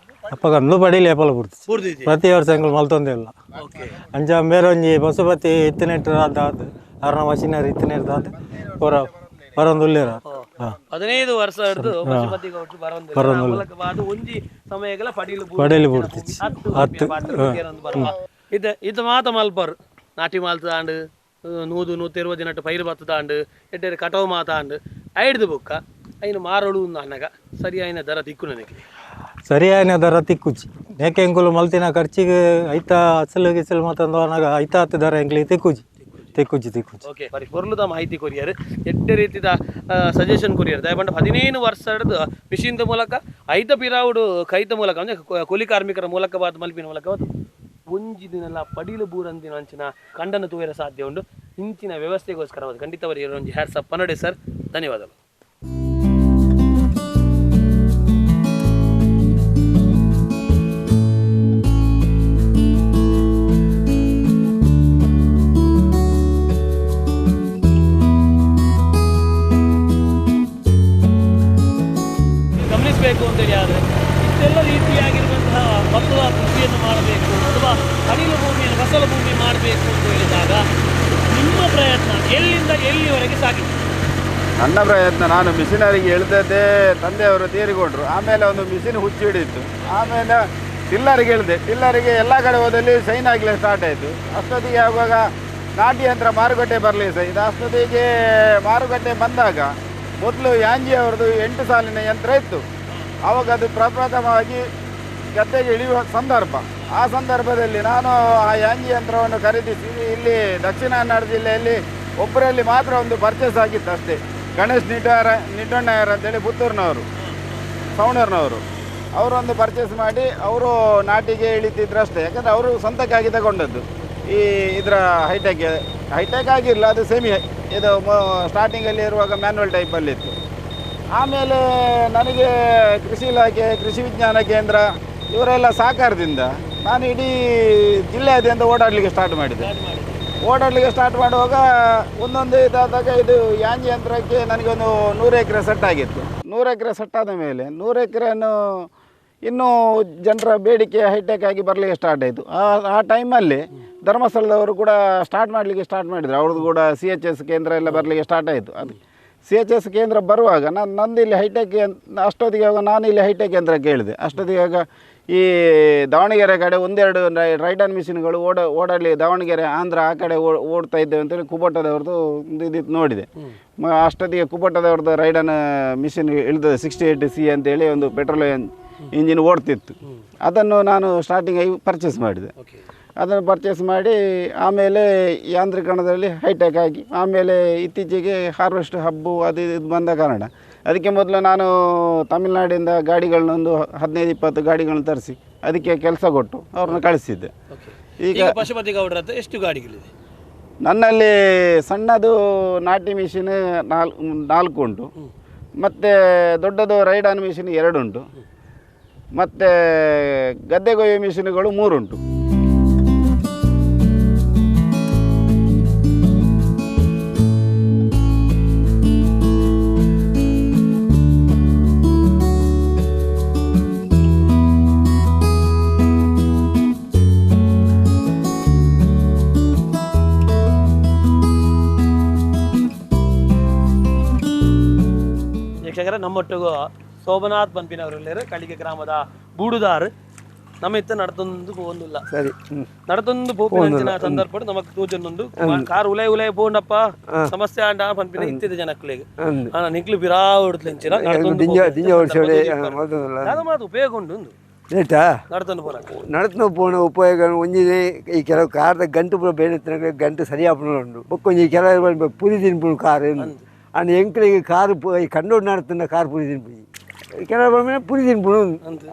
ಅಪ್ಪಗ ಅಂದ್ಲು ಪಡೀಲಿ ಏಪಲ ಬಿಡ್ತು ಪ್ರತಿ ವರ್ಷ ಎಂಗಳು ಮಲ್ತೊಂದೇ ಇಲ್ಲ ಅಂಚ ಮೇರೊಂಜಿ ಬಸುಪತಿ ಇತ್ತಿನೆಟ್ಟಾದ ಅರ್ಣ ಮಷಿನರಿ ಇತ್ತಿನೆಟ್ಟಾದ ಪೂರ ಬರೊಂದುಲ್ಲೇರ 15 ವರ್ಷ ಹಿಡಿದು ಪಶುಪತಿ ಗೌಡ್ರು ಬರೊಂದು ಒಂಜಿ ಸಮಯಗಳ ಪಡೀಲಿ ಬಿಡ್ತಿಚ್ಚಿ ಇದು ಮಾತ ಮಲ್ಪರು ನಾಟಿ ಮಾಲ್ತು ತಾಂಡು 120 ದಿನಟ್ಟು ಪೈರು ಬತ್ತು ತಾಂಡು ಎಡ್ಡೆ ಕಟಾವು ಮಾತಾಂಡು ಐಡ್ದು ಬುಕ್ಕ ಐನು ಮಾರೋಳು ಅನ್ನಗ ಸರಿಯಾಯಿನ ದರ ತಿಕ್ಕು ನನಗೆ ಸರಿಯಾಯಿನ ದರ ತಿಕ್ಕುಚ್ಚಿ ಏಕೆ ಎಂಕುಲು ಮಲ್ತಿನ ಖರ್ಚಿಗೆ ಐತ ಅಸಲು ಗಿಸಲು ಮತ್ತೊಂದು ಅನ್ನಾಗ ಐತ ಹತ್ತು ದರ ಎಂಕ್ಲಿ ತಿಕ್ಕುಚ್ಚಿ ಓಕೆ ಬರೀ ಪೊರ್ಲುದ ಮಾಹಿತಿ ಕೊರಿಯರ್ ಎಡ್ಡೆ ರೀತಿದ ಸಜೆಷನ್ ಕೊರಿಯರ್ ದಯಪಂಡ 15 ವರ್ಷ ಹಿಡಿದು ಮಿಷಿನ್ದ ಮೂಲಕ ಐತ ಪಿರಾವುಡು ಕೈತ ಮೂಲಕ ಅಂದರೆ ಕೂಲಿ ಕಾರ್ಮಿಕರ ಮೂಲಕ ಬಾದ್ ಮಲ್ಪಿನ ಮೂಲಕ ಒಂಜಿ ದಿನಲ್ಲ ಪಡೀಲು ಬೂರಂದಿನ ಅಂಚಿನ ಕಂಡನ್ನು ತೂಯರ ಸಾಧ್ಯ ಉಂಟು ಇಂಚಿನ ವ್ಯವಸ್ಥೆಗೋಸ್ಕರ ಖಂಡಿತವರಿಗೆ ಒಂಜಿ ಹ್ಯಾಟ್ಸ್ ಅಪ್ ಪನ್ನಡೆ ಸರ್ ಧನ್ಯವಾದಗಳು. ಗಮನಿಸಬೇಕು ಅಂತೇಳಿ ಆದರೆ ಇಷ್ಟೆಲ್ಲ ರೀತಿಯಾಗಿರುವಂತಹ ಭತ್ತದ ಕೃಷಿಯನ್ನು ಮಾಡಬೇಕು ಅಥವಾ ಅಡಿಲು ಭೂಮಿಯನ್ನು ಫಸಲು ಭೂಮಿ ಮಾಡಬೇಕು ಅಂತ ಹೇಳಿದಾಗ ನಿಮ್ಮ ಪ್ರಯತ್ನ ಎಲ್ಲಿಂದ ಎಲ್ಲಿವರೆಗೆ ಸಾಗಿದೆ? ನನ್ನ ಪ್ರಯತ್ನ ನಾನು ಮಿಷಿನರಿಗೆ ಇಳಿದದ್ದೇ ತಂದೆಯವರು ತೀರಿಕೊಂಡ್ರು. ಆಮೇಲೆ ಒಂದು ಮಿಷಿನ್ ಹುಚ್ಚಿ ಹಿಡಿಯಿತು. ಆಮೇಲೆ ಟಿಲ್ಲರಿಗೆ ಇಳಿದೆ. ಟಿಲ್ಲರಿಗೆ ಎಲ್ಲ ಕಡೆ ಹೋದಲ್ಲಿ ಸೈನ್ ಆಗಲಿ ಸ್ಟಾರ್ಟ್ ಆಯಿತು. ಅಷ್ಟೊತ್ತಿಗೆ ಆಗುವಾಗ ನಾಟಿ ಯಂತ್ರ ಮಾರುಕಟ್ಟೆ ಬರಲಿ ಇದು ಅಷ್ಟೊತ್ತಿಗೆ ಮಾರುಕಟ್ಟೆ ಬಂದಾಗ ಮೊದಲು ಯಾಂಜಿ ಅವ್ರದ್ದು 8 ಸಾಲಿನ ಯಂತ್ರ ಇತ್ತು. ಆವಾಗ ಅದು ಪ್ರಪ್ರಥಮವಾಗಿ ಗದ್ದೆಗೆ ಇಳಿಯುವ ಸಂದರ್ಭ. ಆ ಸಂದರ್ಭದಲ್ಲಿ ನಾನು ಆ ಯಾಂಜಿ ಯಂತ್ರವನ್ನು ಖರೀದಿಸಿ ಇಲ್ಲಿ ದಕ್ಷಿಣ ಕನ್ನಡ ಜಿಲ್ಲೆಯಲ್ಲಿ ಒಬ್ಬರಲ್ಲಿ ಮಾತ್ರ ಒಂದು ಪರ್ಚೇಸ್ ಆಗಿತ್ತು ಅಷ್ಟೇ. ಗಣೇಶ್ ನಿಡ್ಡಣ್ಣಯ್ಯರ್ ಅಂತೇಳಿ ಪುತ್ತೂರಿನವರು, ಸೌಣೂರಿನವರು, ಅವರೊಂದು ಪರ್ಚೇಸ್ ಮಾಡಿ ಅವರು ನಾಟಿಗೆ ಇಳಿತಿದ್ರು ಅಷ್ಟೇ. ಯಾಕಂದರೆ ಅವರು ಸ್ವಂತಕ್ಕಾಗಿ ತಗೊಂಡದ್ದು. ಈ ಇದರ ಹೈಟೆಕ್ ಆಗಿರಲಿಲ್ಲ, ಅದು ಸೆಮಿ ಇದು ಸ್ಟಾರ್ಟಿಂಗಲ್ಲಿ ಇರುವಾಗ ಮ್ಯಾನ್ಯುವಲ್ ಟೈಪಲ್ಲಿತ್ತು. ಆಮೇಲೆ ನನಗೆ ಕೃಷಿ ಇಲಾಖೆ, ಕೃಷಿ ವಿಜ್ಞಾನ ಕೇಂದ್ರ ಇವರೆಲ್ಲ ಸಹಕಾರದಿಂದ ನಾನು ಇಡೀ ಜಿಲ್ಲೆಯಾದ್ಯಂತ ಓಡಾಡಲಿಕ್ಕೆ ಸ್ಟಾರ್ಟ್ ಮಾಡುವಾಗ ಒಂದೊಂದು ಇದಾದಾಗ ಇದು ಯಾಂಜಿ ಯಂತ್ರಕ್ಕೆ ನನಗೊಂದು 100 ಎಕರೆ ಸೆಟ್ ಆಗಿತ್ತು. 100 ಎಕರೆ ಸೆಟ್ ಆದ ಮೇಲೆ 100 ಎಕರೆಯನ್ನು ಇನ್ನೂ ಜನರ ಬೇಡಿಕೆ ಹೈಟೆಕ್ ಆಗಿ ಬರಲಿಕ್ಕೆ ಸ್ಟಾರ್ಟ್ ಆಯಿತು. ಆ ಟೈಮಲ್ಲಿ ಧರ್ಮಸ್ಥಳದವರು ಕೂಡ ಸ್ಟಾರ್ಟ್ ಮಾಡಿದರು. ಅವ್ರದ್ದು ಕೂಡ CHS ಕೇಂದ್ರ ಎಲ್ಲ ಬರಲಿಕ್ಕೆ ಸ್ಟಾರ್ಟ್ ಆಯಿತು. ಅದು CHS ಕೇಂದ್ರ ಬರುವಾಗ ನಂದು ಇಲ್ಲಿ ಹೈಟೆಕ್ ಅಷ್ಟೊತ್ತಿಗೆ ನಾನು ಇಲ್ಲಿ ಹೈಟೆಕ್ ಯಂತ್ರ ಕೇಳಿದೆ. ಅಷ್ಟೊತ್ತಿಗೆ ಈ ದಾವಣಗೆರೆ ಕಡೆ ಒಂದೆರಡು ರೈಟ್ ಹ್ಯಾಂಡ್ ಮಿಷಿನ್ಗಳು ಓಡಾಡಲಿ ದಾವಣಗೆರೆ ಆಂಧ್ರ ಆ ಕಡೆ ಓಡ್ತಾ ಇದ್ದೇವೆ ಅಂತೇಳಿ ಕುಬೋಟದವ್ರದ್ದು ಒಂದು ಇದಿತ್ತು ನೋಡಿದೆ. ಅಷ್ಟೊತ್ತಿಗೆ ಕುಬೋಟದವ್ರದ್ದು ರೈಡ್ ಹ್ಯಾಂಡ್ ಮಿಷಿನ್ ಇಳಿತದೆ 68C ಅಂತೇಳಿ ಒಂದು ಪೆಟ್ರೋಲ್ ಇಂಜಿನ್ ಓಡ್ತಿತ್ತು. ಅದನ್ನು ನಾನು ಸ್ಟಾರ್ಟಿಂಗ್ ಪರ್ಚೇಸ್ ಮಾಡಿದೆ. ಅದನ್ನು ಪರ್ಚೇಸ್ ಮಾಡಿ ಆಮೇಲೆ ಯಾಂತ್ರೀಕರಣದಲ್ಲಿ ಹೈಟೆಕ್ ಆಗಿ ಆಮೇಲೆ ಇತ್ತೀಚೆಗೆ ಹಾರ್ವೆಸ್ಟ್ ಹಬ್ಬು ಅದು ಇದು ಬಂದ ಕಾರಣ ಅದಕ್ಕೆ ಮೊದಲು ನಾನು ತಮಿಳುನಾಡಿಂದ ಗಾಡಿಗಳನ್ನೊಂದು 15-20 ಗಾಡಿಗಳನ್ನ ತರಿಸಿ ಅದಕ್ಕೆ ಕೆಲಸ ಕೊಟ್ಟು ಅವ್ರನ್ನ ಕಳಿಸಿದ್ದೆ. ಈಗ ಪಶುಪತಿ ಗೌಡ್ರ ಹತ್ರ ಎಷ್ಟು ಗಾಡಿಗಳಿದೆ? ನನ್ನಲ್ಲಿ ಸಣ್ಣದು ನಾಟಿ ಮಿಷಿನ್ 4 ಉಂಟು, ಮತ್ತು ದೊಡ್ಡದು ರೈಡ್ ಆನ್ ಮಿಷಿನ್ 2 ಉಂಟು, ಮತ್ತು ಗದ್ದೆ ಕೊಯ್ಯೋ ಮಿಷಿನ್ಗಳು 3 ಉಂಟು. ವೀಕ್ಷಕರೇ, ನಮ್ಮೊಟ್ಟಿಗೂ ಸೋಮನಾಥ್ ಪನ್ಪಿನವರಲ್ಲಿರು ಕಳಿಗೆ ಗ್ರಾಮದ ಬೂಡುದಾರು ನಮ್ಮ ಇತ್ತ ನಡತೊಂದು ಪೋಂದುಲ್ಲ ಸರಿ ನಡತೊಂದು ಪೋಪಿನ ಸಂದರ್ಭ ನಮಕ್ ತೂಜನ್ನೊಂದು ಕಾರ್ ಉಲೈ ಉಲೈ ಪೋಂಡಪ್ಪ ಸಮಸ್ಯೆ ಆಂಡ ಪನ್ಪಿನ ಇತ್ತಿದ ಜನಕ್ಕಳಿಗೆ ನಿಕ್ಲು ಬಿರಾ ಹೊಡ್ತಲೆಂಚಿನ ಮಾತು ಉಪಯೋಗ ಉಂಡು ರೇಟಾ ನಡತೊಂದು ಪೋನ ನಡತನ ಪೋಣ ಉಪಯೋಗ ಒಂಜಿದೆ ಈ ಕೆಲವು ಕಾರ್ದ ಗಂಟು ಪೂರ ಬೇಡ ಗಂಟು ಸರಿಯಾಪಣ ಉಂಡು ಬೊಕ್ಕೊಂಜಿ ಕೆಲವು ಪುರಿ ತಿನ್ಪುಣು ಕಾರ್ ಅಂಡ್ ಎಂಕ್ಲಿಗೆ ಕಾರು ಕಂಡೋಡು ನಡತನ ಕಾರ್ ಪುರಿ ತಿನ್ಪುಜಿ ಕೆಲವು ಪುರಿ ತಿನ್ಪುಣು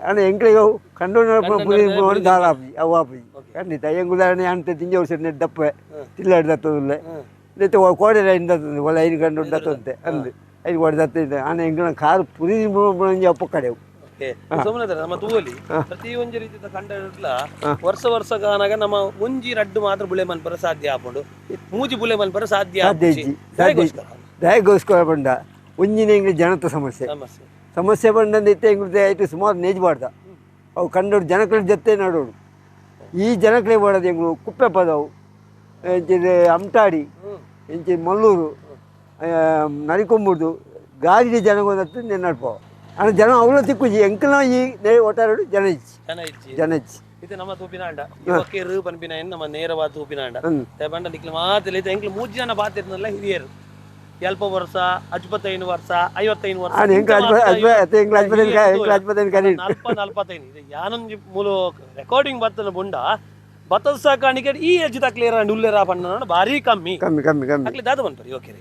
ಅಂಡ್ ಎಂಕ್ಲಿಗೆ ಕಂಡೋಡು ನಡಪುಣ ಪುರಿ ತಿನ್ಪುಣು ದಾಲ್ ಆಪುಜಿ ಅವು ಆಪುಜಿ ಖಂಡಿತ ಹೆಂಗ್ ಉದಾಹರಣೆ ಅಂತ ತಿಂಜ ವರ್ಷ ದಪ್ಪ ತಿಲ್ಲಾಡಿ ದತ್ತದಿಲ್ಲ లేకపోతే కోడే అయిన దత్తుంది వాళ్ళు 5 గంటలు దత్తుంటే అంది 5 కోడి దత్తుంది అని ఎంగిన కారు పురి చెప్పక్కడేವು ನಮ್ಮ ತೂವಲಿ ಪ್ರತಿ ಒಂಜಿ ರೀತಿಯ ಕಂಡ ವರ್ಷ ಕಾನಾಗ ನಮ್ಮ ಒಂಜಿ ರಡ್ಡು ಮಾತ್ರ ಬುಳೆ ಮಲ್ಪರ ಸಾಧ್ಯ ಆಪುಂಡು ಮೂಜಿ ಬುಳೆ ಮಲ್ಪರ ಸಾಧ್ಯ ದಯಗೋಸ್ಕರ ಬಂಡ ಒಂಜಿನ ಎಂಗ್ಲಿ ಜನತ ಸಮಸ್ಯೆ ಬಂದಂದೈತೆ ಎಂಗ್ಲಿ ಐತೆ ಸುಮಾರು ನೇಜ್ಬಾರ್ದ ಅವು ಕಂಡೋಡು ಜನಗಳ ಜೊತೆ ನಡೋಡು ಈ ಜನಗಳೇ ಮಾಡೋದು ಎಂಗ್ಳು ಕುಪ್ಪೆ ಪದವು ಎಂಚಿದ ಅಮಟಾಡಿ ಎಂಚಿ ಮಲ್ಲೂರು ನರಿಕೊಂಬುದು ಗಾಡಿಗೆ ಜನಗೊಂದತ್ತು నేను నడిపో అని జనం అవులో తిక్కుజి ఎంకలో ఈ ఒటారు జన ఇచ్చి ಇದು ನಮ್ಮ ತೂಪಿನಾಂಡ ಇವಕ್ಕೇರು ಪನ್ಪಿನ ನಮ್ಮ ನೇರವಾದ ತೂಪಿನಾಂಡ ಬಂಡ ನಿಕ್ಲು ಮಾತ್ರ ಎಂಕ್ಲು 3 ಜನ ಬಾತಿರ್ನಲ್ಲ ಹಿರಿಯರು ಸ್ವಲ್ಪ ವರ್ಷ 75 ವರ್ಷ 55 ವರ್ಷ ಯಾನೊಂದು ಮೂಲ ರೆಕಾರ್ಡಿಂಗ್ ಬರ್ತನ ಬುಂಡ ಬತ್ತದ ಸಾಕಾಣಿಕೆ ಈ ಏಜ್ ಕ್ಲಿಯರ್ ಉಲ್ಲೇರ ಪಣ್ಣ ಭಾರಿ ಕಮ್ಮಿ ಅಕ್ಲಿ ದಾದ ಬಂದ್ರಿ ಓಕೆ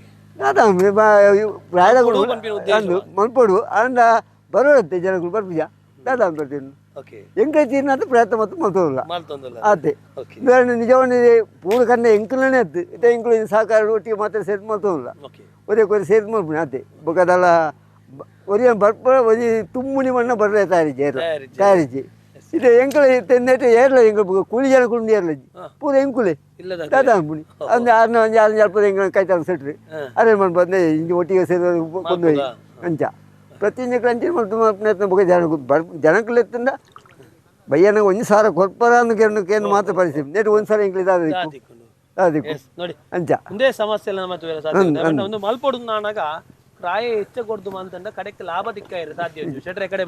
ಮಲ್ಪಡು ಅಂಡ ಬರೋತ್ತೆ ಜನಗಳು ಬರ್ಬೀಜ ದಾದ ಬರ್ತೀನಿ ಎಂಕೈ ತೀರ್ನಂತ ಪ್ರಯತ್ನ ಮತ್ತು ಮಲ್ತೋಲ್ಲ ಅದೇ ನಿಜವನ್ನ ಪೂರ ಕನ್ನ ಎಂಕಲನೇ ಅದ್ದು ಇತ್ತೆ ಎಂಕಲು ಸಹಕಾರ ಒಟ್ಟಿಗೆ ಮಾತ್ರ ಸೇರಿ ಮಲ್ತೋಲ್ಲ ಒದೇ ಕೊರಿ ಸೇರಿ ಮಲ್ಪುಣಿ ಅದೇ ಬೊಕದಲ್ಲ ಒರಿಯ ಬರ್ಪ ಒರಿ ತುಮ್ಮುನಿ ಮಣ್ಣ ಬರ್ರೆ ತಯಾರಿಸಿ ಇದು ಎಂಕಲ ತೆನ್ನೇಟು ಏರ್ಲ ಎಂಕ ಕೂಲಿ ಜನ ಕುಂಡಿ ಏರ್ಲ ಪೂರ ಎಂಕುಲೆ ದಾದ ಅಂಬುಣಿ ಅಂದ್ರೆ ಆರು ಜಲ್ಪದ ಎಂಕ ಕೈತಾರ ಸೆಟ್ರಿ ಅದೇ ಮಾಡಿ ಬಂದೆ ಇಂಜಿ ಒಟ್ಟಿಗೆ ಸೇರಿ ಕೊಂದು ಅಂಚ ಪ್ರತಿ ಅಂಚೆ ಪ್ರಯತ್ನ ಬಗ್ಗೆ ಜನಕ್ಕೂ ಎತ್ತಂದ ಭಯ್ಯನ ಒಂದು ಸಾರ ಕೊಡ್ಪಾರ ಅನ್ನೋಕೇನು ಮಾತ್ರ ಪರಿಸ್ಥಿತಿ ನೇಟು ಒಂದು ಸಾರ ಎಂಕ್ಲಿ ನೋಡಿ ಅಂಚ ಒಂದೇ ಸಮಸ್ಯೆ ಒಂದು ಮಲ್ಪೊಡು ನಾನಾಗ ಪ್ರಾಯ ಹೆಚ್ಚು ಕೊಡ್ದು ಅಂತಂದ ಕಡೆಕ್ಕೆ ಲಾಭ ದಿಕ್ಕಾಯಿರು ಸಾಧ್ಯ ಶೆಟ್ರೆ ಕಡೆ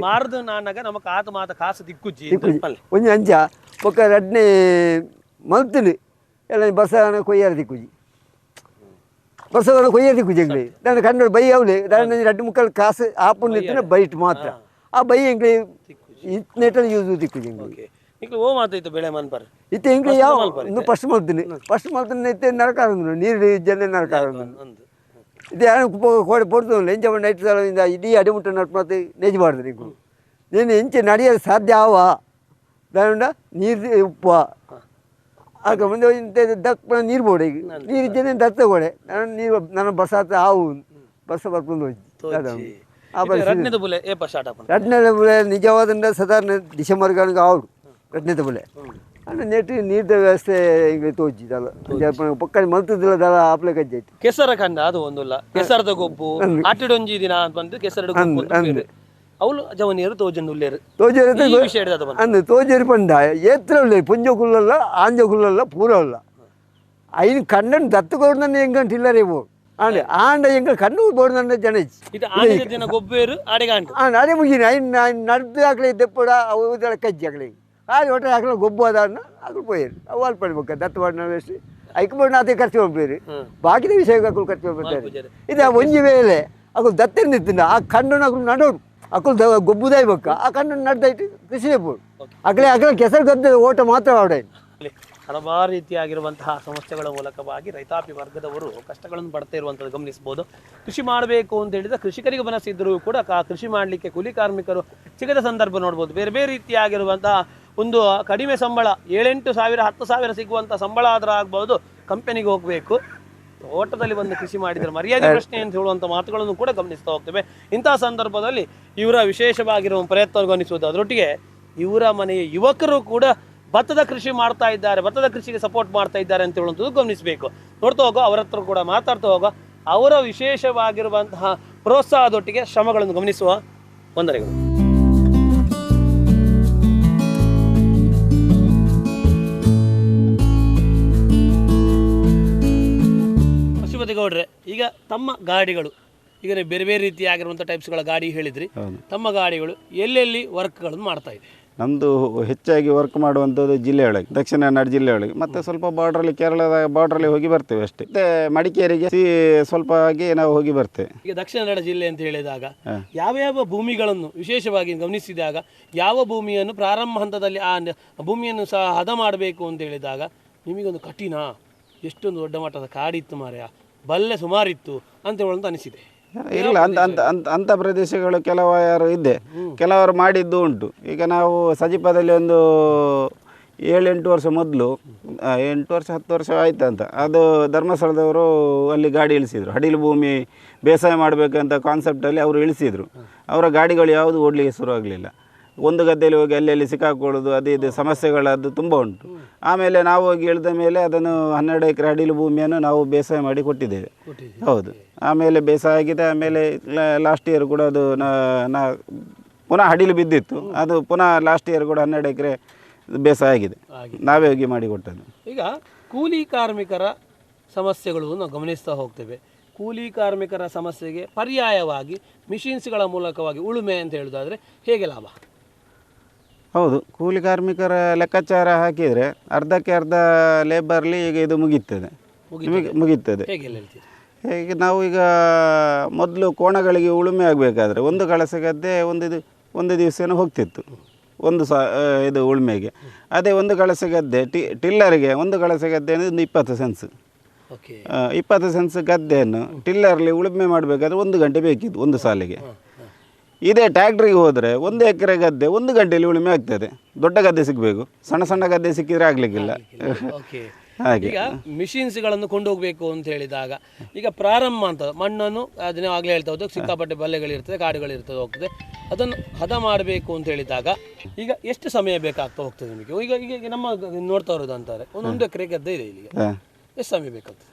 ಮಾರ್ದು ನಾನಾಗ ನಮಕ್ ಆತ ಮಾತ ಕಾಸು ದಿಕ್ಕುಜ್ಜಿ ಒಂಜಿ ಅಂಚ ಬೊಕ್ಕ ರಡ್ನೆ ಮಲ್ತುಡು ಎಲ್ಲ ಬಸ್ಸಾನ ಕೊಯ್ಯಾರ ದಿಕ್ಕುಜಿ ಬಸ್ಸವನ್ನ ಕೊಯ್ಯಾರ ದಿಕ್ಕುಜಿ ಎಂಗ್ಲಿ ನಾನು ಕನ್ನಡ ಬೈ ಅವಳೆ ನಾನು 2-3 ಕಾಸು ಆಪುಂಡು ಇತ್ತಿನ ಬೈಟ್ ಮಾತ್ರ ಆ ಬೈ ಎಂಗ್ಲಿ ಇತ್ನೇಟಲ್ಲಿ ಯೂಸ್ ದಿಕ್ಕುಜಿ ಎಂಗ್ಲಿ ಓ ಮಾತಾಯ್ತು ಬೆಳೆ ಮನ್ಪರ್ ಇತ್ತೆ ಎಂಗ್ಲಿ ಯಾವ ಇನ್ನು ಫಸ್ಟ್ ಮಲ್ತೀನಿ ಇತ್ತೆ ನರಕಾರಂದು ನೀರು ಜನ ನರಕಾರಂದು ಇದು ಕೋಡೆ ಪೊಡ್ದು ಎಂಚ ನೈಟ್ ಸ್ಥಳದಿಂದ ಇಡೀ ಅಡಿಮುಟ್ಟ ನಡ್ಪು ನೆಜ್ಬಾರ್ದು ನೀವು ನೀನು ಎಂಚೆ ನಡೆಯೋದು ಸಾಧ್ಯ ಆವ ದಾಂಡ ನೀರು ಉಪ್ಪ ಆಗ ಮುಂದೆ ದಕ್ಕ ನೀರು ಬೋಡೆ ಈಗ ನೀರು ಇದ್ದೇನೆ ದತ್ತ ಗೋಡೆ ನಾನು ನೀರು ನನ್ನ ಬಸ್ಸಾತ ಆವು ಬಸ್ ಬರ್ಕೊಂಡು ಹೋಗಿ ಆ ಪರಿಸ್ಥಿತಿ ರಡ್ನೆದ ಬುಲೆ ನಿಜವಾದ ಸಾಧಾರಣ ಡಿಸೆಂಬರ್ ಗಂಗೆ ಆవుಡು ರಡ್ನೆದ ಬುಲೆ ಅಂದ್ರೆ ನೆಟ್ಟು ನೀರಿನ ವ್ಯವಸ್ಥೆ ಈಗ ತೋಜಿದಲ್ಲ ಪಕ್ಕ ಮಲ್ತದಿಲ್ಲ ಆಪ್ಲೆ ಕಜ್ಜಾಯ್ತು ಕೆಸರ ಕಂಡ ಅದು ಒಂದುಲ್ಲ ಕೆಸರದ ಗೊಬ್ಬು ಆಟಿಡೊಂಜಿ ದಿನ ಬಂದು ಕೆಸರದ ಗೊಬ್ಬು ಅವಳು ಜವನಿಯರು ತೋಜನ್ನುಲ್ಲೇರು ಅಂದು ತೋಜೇರು ಪಂಡ ಏತ್ರ ಉಳ್ಳೇ ಪುಂಜ ಕುಲ್ಲಲ್ಲ ಆಂಜ ಕುಲ್ಲಲ್ಲ ಪೂರ ಉಲ್ಲ ಐದು ಕಣ್ಣನ್ನು ದತ್ತು ಕೊಡ್ದು ಎಂಗಂಟು ಇಲ್ಲರೇ ಪೋ ಆಂಡೆ ಆಂಡ ಎಂಗ ಕಣ್ಣು ಬೋಡ್ದಂಡ ಜನ ಗೊಬ್ಬರು ಅಡೆ ಮುಗಿನ ನಡ್ದು ಹಾಕ್ಲಿ ದೆಪ್ಪಡ ಅವು ಕಜ್ಜಿ ಹಾಕ್ಲಿ ಆಡಿ ಹೊಟ್ಟೆ ಹಾಕಲು ಗೊಬ್ಬು ಅದಾನ ಹಾಕಲು ಪೋಯರು ಅವು ಅಲ್ಲಿ ಪಡ್ಬೇಕು ದತ್ತು ಮಾಡಿನ ವೇಸ್ಟ್ ಐಕ್ಬೋರ್ಡ್ ಅದೇ ಖರ್ಚು ಹೋಗ್ಬೇರಿ ಬಾಕಿದ ವಿಷಯಕ್ಕೆ ಹಾಕಲು ಖರ್ಚು ಹೋಗ್ಬಿಡ್ತಾರೆ ಇದು ಒಂಜಿ ವೇಳೆ ಹಾಕಲು ದತ್ತೆ ನಿಂತಿದ್ದ ಆ ಕಣ್ಣನ್ನು ಹಾಕಲು ನಡೋರು ಹಾಕಲು ಗೊಬ್ಬುದಾಯ್ಬೇಕ ಆ ಕಣ್ಣನ್ನು ನಡ್ದಾಯ್ತು ಕೃಷಿನೇ ಬೋಡು ಅಗಲೇ ಕೆಸರು ಗದ್ದೆ ಓಟ ಮಾತ್ರ ಆಡ ಹಲವಾರು ರೀತಿಯಾಗಿರುವಂತಹ ಸಮಸ್ಯೆಗಳ ಮೂಲಕವಾಗಿ ರೈತಾಪಿ ವರ್ಗದವರು ಕಷ್ಟಗಳನ್ನು ಪಡ್ತಾ ಇರುವಂಥದ್ದು ಗಮನಿಸಬಹುದು. ಕೃಷಿ ಮಾಡಬೇಕು ಅಂತ ಹೇಳಿದ್ರೆ ಕೃಷಿಕರಿಗೆ ಮನಸ್ಸಿದ್ರೂ ಕೂಡ ಕೃಷಿ ಮಾಡಲಿಕ್ಕೆ ಕೂಲಿ ಕಾರ್ಮಿಕರು ಸಿಗದ ಸಂದರ್ಭ ನೋಡ್ಬೋದು. ಬೇರೆ ಬೇರೆ ರೀತಿಯಾಗಿರುವಂತಹ ಒಂದು ಕಡಿಮೆ ಸಂಬಳ 7-8 ಸಾವಿರ 10 ಸಾವಿರ ಸಿಗುವಂಥ ಸಂಬಳ ಆದರೂ ಆಗ್ಬೋದು, ಕಂಪೆನಿಗೆ ಹೋಗಬೇಕು, ತೋಟದಲ್ಲಿ ಬಂದು ಕೃಷಿ ಮಾಡಿದರೆ ಮರ್ಯಾದೆ ಪ್ರಶ್ನೆ ಅಂತ ಹೇಳುವಂಥ ಮಾತುಗಳನ್ನು ಕೂಡ ಗಮನಿಸ್ತಾ ಹೋಗ್ತೇವೆ. ಇಂತಹ ಸಂದರ್ಭದಲ್ಲಿ ಇವರ ವಿಶೇಷವಾಗಿರುವ ಪ್ರಯತ್ನ ಗಮನಿಸುವುದು, ಅದರೊಟ್ಟಿಗೆ ಇವರ ಮನೆಯ ಯುವಕರು ಕೂಡ ಭತ್ತದ ಕೃಷಿ ಮಾಡ್ತಾ ಇದ್ದಾರೆ, ಭತ್ತದ ಕೃಷಿಗೆ ಸಪೋರ್ಟ್ ಮಾಡ್ತಾ ಇದ್ದಾರೆ ಅಂತ ಹೇಳುವಂಥದ್ದು ಗಮನಿಸಬೇಕು. ನೋಡ್ತಾ ಹೋಗೋ, ಅವರ ಹತ್ರ ಕೂಡ ಮಾತಾಡ್ತಾ ಹೋಗೋ, ಅವರ ವಿಶೇಷವಾಗಿರುವಂತಹ ಪ್ರೋತ್ಸಾಹದೊಟ್ಟಿಗೆ ಶ್ರಮಗಳನ್ನು ಗಮನಿಸುವ ವಂದನೆಗಳು. ಪಶುಪತಿ ಗೌಡ್ರೆ, ಈಗ ತಮ್ಮ ಗಾಡಿಗಳು, ಈಗ ಬೇರೆ ಬೇರೆ ರೀತಿಯಾಗಿರುವಂಥ ಟೈಪ್ಸ್ಗಳ ಗಾಡಿ ಹೇಳಿದ್ರಿ, ತಮ್ಮ ಗಾಡಿಗಳು ಎಲ್ಲೆಲ್ಲಿ ವರ್ಕ್ಗಳನ್ನು ಮಾಡ್ತಾ ಇದೆ? ನಮ್ಮದು ಹೆಚ್ಚಾಗಿ ವರ್ಕ್ ಮಾಡುವಂಥದ್ದು ಜಿಲ್ಲೆಯೊಳಗೆ, ದಕ್ಷಿಣ ಕನ್ನಡ ಜಿಲ್ಲೆಯೊಳಗೆ, ಮತ್ತು ಸ್ವಲ್ಪ ಬಾರ್ಡ್ರಲ್ಲಿ, ಕೇರಳದ ಬಾರ್ಡ್ರಲ್ಲಿ ಹೋಗಿ ಬರ್ತೇವೆ ಅಷ್ಟೇ. ಮತ್ತು ಮಡಿಕೇರಿಗೆ ಸ್ವಲ್ಪ ಆಗಿ ನಾವು ಹೋಗಿ ಬರ್ತೇವೆ. ಈಗ ದಕ್ಷಿಣ ಕನ್ನಡ ಜಿಲ್ಲೆ ಅಂತ ಹೇಳಿದಾಗ ಯಾವ ಭೂಮಿಗಳನ್ನು ವಿಶೇಷವಾಗಿ ಗಮನಿಸಿದಾಗ ಯಾವ ಭೂಮಿಯನ್ನು ಪ್ರಾರಂಭ ಹಂತದಲ್ಲಿ ಆ ಭೂಮಿಯನ್ನು ಸಹ ಹದ ಮಾಡಬೇಕು ಅಂತ ಹೇಳಿದಾಗ ನಿಮಗೊಂದು ಕಠಿಣ, ಎಷ್ಟೊಂದು ದೊಡ್ಡ ಮಟ್ಟದ ಕಾಡಿತ್ತು ಮಾರ್ಯ, ಬಲ್ಲೆ ಸುಮಾರಿತ್ತು ಅಂತ ಹೇಳುವಂತ ಅನಿಸಿದೆ. ಇಲ್ಲ, ಅಂಥ ಪ್ರದೇಶಗಳು ಕೆಲವರು ಇದೆ, ಕೆಲವರು ಮಾಡಿದ್ದು ಉಂಟು. ಈಗ ನಾವು ಸಜಿಪದಲ್ಲಿ ಒಂದು 7-8 ವರ್ಷ ಮೊದಲು, 8 ವರ್ಷ 10 ವರ್ಷ ಆಯ್ತಂತ, ಅದು ಧರ್ಮಸ್ಥಳದವರು ಅಲ್ಲಿ ಗಾಡಿ ಇಳಿಸಿದ್ರು. ಹಡಿಲು ಭೂಮಿ ಬೇಸಾಯ ಮಾಡಬೇಕಂತ ಕಾನ್ಸೆಪ್ಟಲ್ಲಿ ಅವರು ಇಳಿಸಿದರು. ಅವರ ಗಾಡಿಗಳು ಯಾವುದು ಓಡಲಿಕ್ಕೆ ಶುರು ಆಗಲಿಲ್ಲ. ಒಂದು ಗದ್ದೆಯಲ್ಲಿ ಹೋಗಿ ಅಲ್ಲಿ ಸಿಕ್ಕಾಕೊಳ್ಳೋದು, ಅದು ಇದು ಸಮಸ್ಯೆಗಳದ್ದು ತುಂಬ ಉಂಟು. ಆಮೇಲೆ ನಾವು ಹೋಗಿ ಇಳಿದ ಮೇಲೆ ಅದನ್ನು 12 ಎಕರೆ ಅಡಿಲು ಭೂಮಿಯನ್ನು ನಾವು ಬೇಸಾಯ ಮಾಡಿ ಕೊಟ್ಟಿದ್ದೇವೆ. ಹೌದು, ಆಮೇಲೆ ಬೇಸಾಯ ಆಗಿದೆ. ಆಮೇಲೆ ಲಾಸ್ಟ್ ಇಯರ್ ಕೂಡ ಅದು ಪುನಃ ಹಡಿಲು ಬಿದ್ದಿತ್ತು, ಅದು ಪುನಃ ಲಾಸ್ಟ್ ಇಯರ್ ಕೂಡ 12 ಎಕರೆ ಬೇಸಾಯ ಆಗಿದೆ, ನಾವೇ ಹೋಗಿ ಮಾಡಿಕೊಟ್ಟದ್ದು. ಈಗ ಕೂಲಿ ಕಾರ್ಮಿಕರ ಸಮಸ್ಯೆಗಳು ನಾವು ಗಮನಿಸ್ತಾ ಹೋಗ್ತೇವೆ. ಕೂಲಿ ಕಾರ್ಮಿಕರ ಸಮಸ್ಯೆಗೆ ಪರ್ಯಾಯವಾಗಿ ಮಿಷಿನ್ಸ್ಗಳ ಮೂಲಕವಾಗಿ ಉಳುಮೆ ಅಂತ ಹೇಳೋದಾದರೆ ಹೇಗೆ ಲಾಭ? ಹೌದು, ಕೂಲಿ ಕಾರ್ಮಿಕರ ಲೆಕ್ಕಾಚಾರ ಹಾಕಿದರೆ ಅರ್ಧಕ್ಕೆ ಅರ್ಧ ಲೇಬರ್ಲಿ ಈಗ ಇದು ಮುಗೀತದೆ. ಹೇಗೆ ನಾವು ಈಗ ಮೊದಲು ಕೋಣಗಳಿಗೆ ಉಳುಮೆ ಆಗಬೇಕಾದ್ರೆ ಒಂದು ಕಳಸ ಗದ್ದೆ ಒಂದು ದಿವಸನೂ ಹೋಗ್ತಿತ್ತು, ಇದು ಉಳುಮೆಗೆ. ಅದೇ ಒಂದು ಕಳಸ ಗದ್ದೆ ಟಿಲ್ಲರಿಗೆ ಒಂದು ಕಳಸ ಗದ್ದೆ ಅಂದರೆ 20 ಸೆನ್ಸ್. 20 ಸೆನ್ಸ್ ಗದ್ದೆಯನ್ನು ಟಿಲ್ಲರ್ಲಿ ಉಳುಮೆ ಮಾಡಬೇಕಾದ್ರೆ 1 ಗಂಟೆ ಬೇಕಿತ್ತು ಒಂದು ಸಾಲಿಗೆ. ಇದೇ ಟ್ಯಾಕ್ಟ್ರಿಗೆ ಹೋದರೆ 1 ಎಕರೆ ಗದ್ದೆ 1 ಗಂಟೆಯಲ್ಲಿ ಉಳುಮೆ ಆಗ್ತದೆ. ದೊಡ್ಡ ಗದ್ದೆ ಸಿಗಬೇಕು, ಸಣ್ಣ ಸಣ್ಣ ಗದ್ದೆ ಸಿಕ್ಕಿದ್ರೆ ಆಗಲಿಕ್ಕಿಲ್ಲ. ಹಾಗೆ ಈಗ ಮಿಷಿನ್ಸ್ಗಳನ್ನು ಕೊಂಡೋಗ್ಬೇಕು ಅಂತ ಹೇಳಿದಾಗ ಈಗ ಪ್ರಾರಂಭ ಅಂತ ಮಣ್ಣನ್ನು ಅದನ್ನೇ ಆಗಲೇ ಹೇಳ್ತಾ ಹೋದಾಗ ಸಿಕ್ಕಾಪಟ್ಟೆ ಬಲ್ಲೆಗಳಿರ್ತದೆ, ಕಾಡುಗಳಿರ್ತದೆ, ಹೋಗ್ತದೆ. ಅದನ್ನು ಹದ ಮಾಡಬೇಕು ಅಂತ ಹೇಳಿದಾಗ ಈಗ ಎಷ್ಟು ಸಮಯ ಬೇಕಾಗ್ತಾ ಹೋಗ್ತದೆ ನಿಮಗೆ? ಈಗ ನಮ್ಮ ನೋಡ್ತಾ ಇರೋದು ಅಂತಾರೆ 1 ಎಕರೆ ಗದ್ದೆ ಇದೆ, ಇಲ್ಲಿಗೆ ಎಷ್ಟು ಸಮಯ ಬೇಕಾಗ್ತದೆ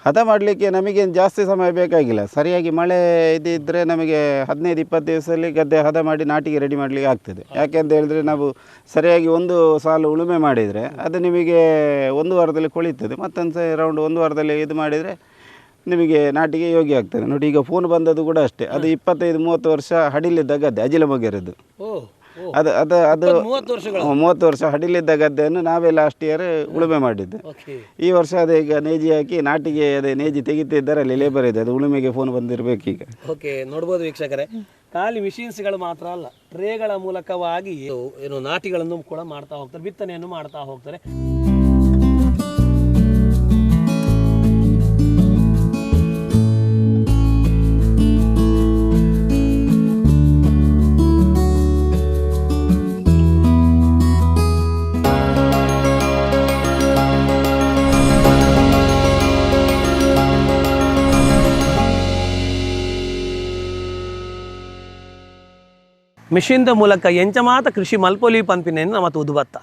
ಹದ ಮಾಡಲಿಕ್ಕೆ? ನಮಗೇನು ಜಾಸ್ತಿ ಸಮಯ ಬೇಕಾಗಿಲ್ಲ. ಸರಿಯಾಗಿ ಮಳೆ ಇದ್ದರೆ ನಮಗೆ 15-20 ದಿವಸದಲ್ಲಿ ಗದ್ದೆ ಹದ ಮಾಡಿ ನಾಟಿಗೆ ರೆಡಿ ಮಾಡಲಿಕ್ಕೆ ಆಗ್ತದೆ. ಯಾಕೆಂತ ಹೇಳಿದ್ರೆ ನಾವು ಸರಿಯಾಗಿ ಒಂದು ಸಾಲು ಉಳುಮೆ ಮಾಡಿದರೆ ಅದು ನಿಮಗೆ 1 ವಾರದಲ್ಲಿ ಕೊಳಿತದೆ. ಮತ್ತೊಂದು ರೌಂಡ್ 1 ವಾರದಲ್ಲಿ ಇದು ಮಾಡಿದರೆ ನಿಮಗೆ ನಾಟಿಗೆ ಯೋಗ್ಯ ಆಗ್ತದೆ. ನೋಡಿ, ಈಗ ಫೋನ್ ಬಂದದ್ದು ಕೂಡ ಅಷ್ಟೇ, ಅದು 25-30 ವರ್ಷ ಹಡಿಲಿದ್ದ ಗದ್ದೆ, ಅಜಿಲಮೊಗೆರದ್ದು. ಅದು 30 ವರ್ಷ ಹಡಿಲಿದ್ದ ಗದ್ದೆಯನ್ನು ನಾವೇ ಲಾಸ್ಟ್ ಇಯರ್ ಉಳುಮೆ ಮಾಡಿದ್ದೆ. ಈ ವರ್ಷ ಅದೇ ಈಗ ನೇಜಿ ಹಾಕಿ ನಾಟಿಗೆ ಅದೇ ನೇಜಿ ತೆಗಿತಿದ್ದಾರೆ, ಅಲ್ಲಿ ಲೇಬರ್ ಇದೆ, ಅದು ಉಳುಮೆಗೆ ಫೋನ್ ಬಂದಿರಬೇಕು ಈಗ. ಓಕೆ, ನೋಡ್ಬೋದು ವೀಕ್ಷಕರೇ, ಖಾಲಿ ಮಿಷಿನ್ಸ್ಗಳು ಮಾತ್ರ ಅಲ್ಲ, ಟ್ರೇಗಳ ಮೂಲಕವಾಗಿ ಏನು ನಾಟಿಗಳನ್ನು ಕೂಡ ಮಾಡ್ತಾ ಹೋಗ್ತಾರೆ, ಬಿತ್ತನೆಯನ್ನು ಮಾಡ್ತಾ ಹೋಗ್ತಾರೆ. ಮಿಷಿನ್ದ ಮೂಲಕ ಎಂಚ ಮಾತ ಕೃಷಿ ಮಲ್ಪೊಲಿ ಪಂಪಿನೇನು ನಮ್ಮ ತೂದು ಭತ್ತ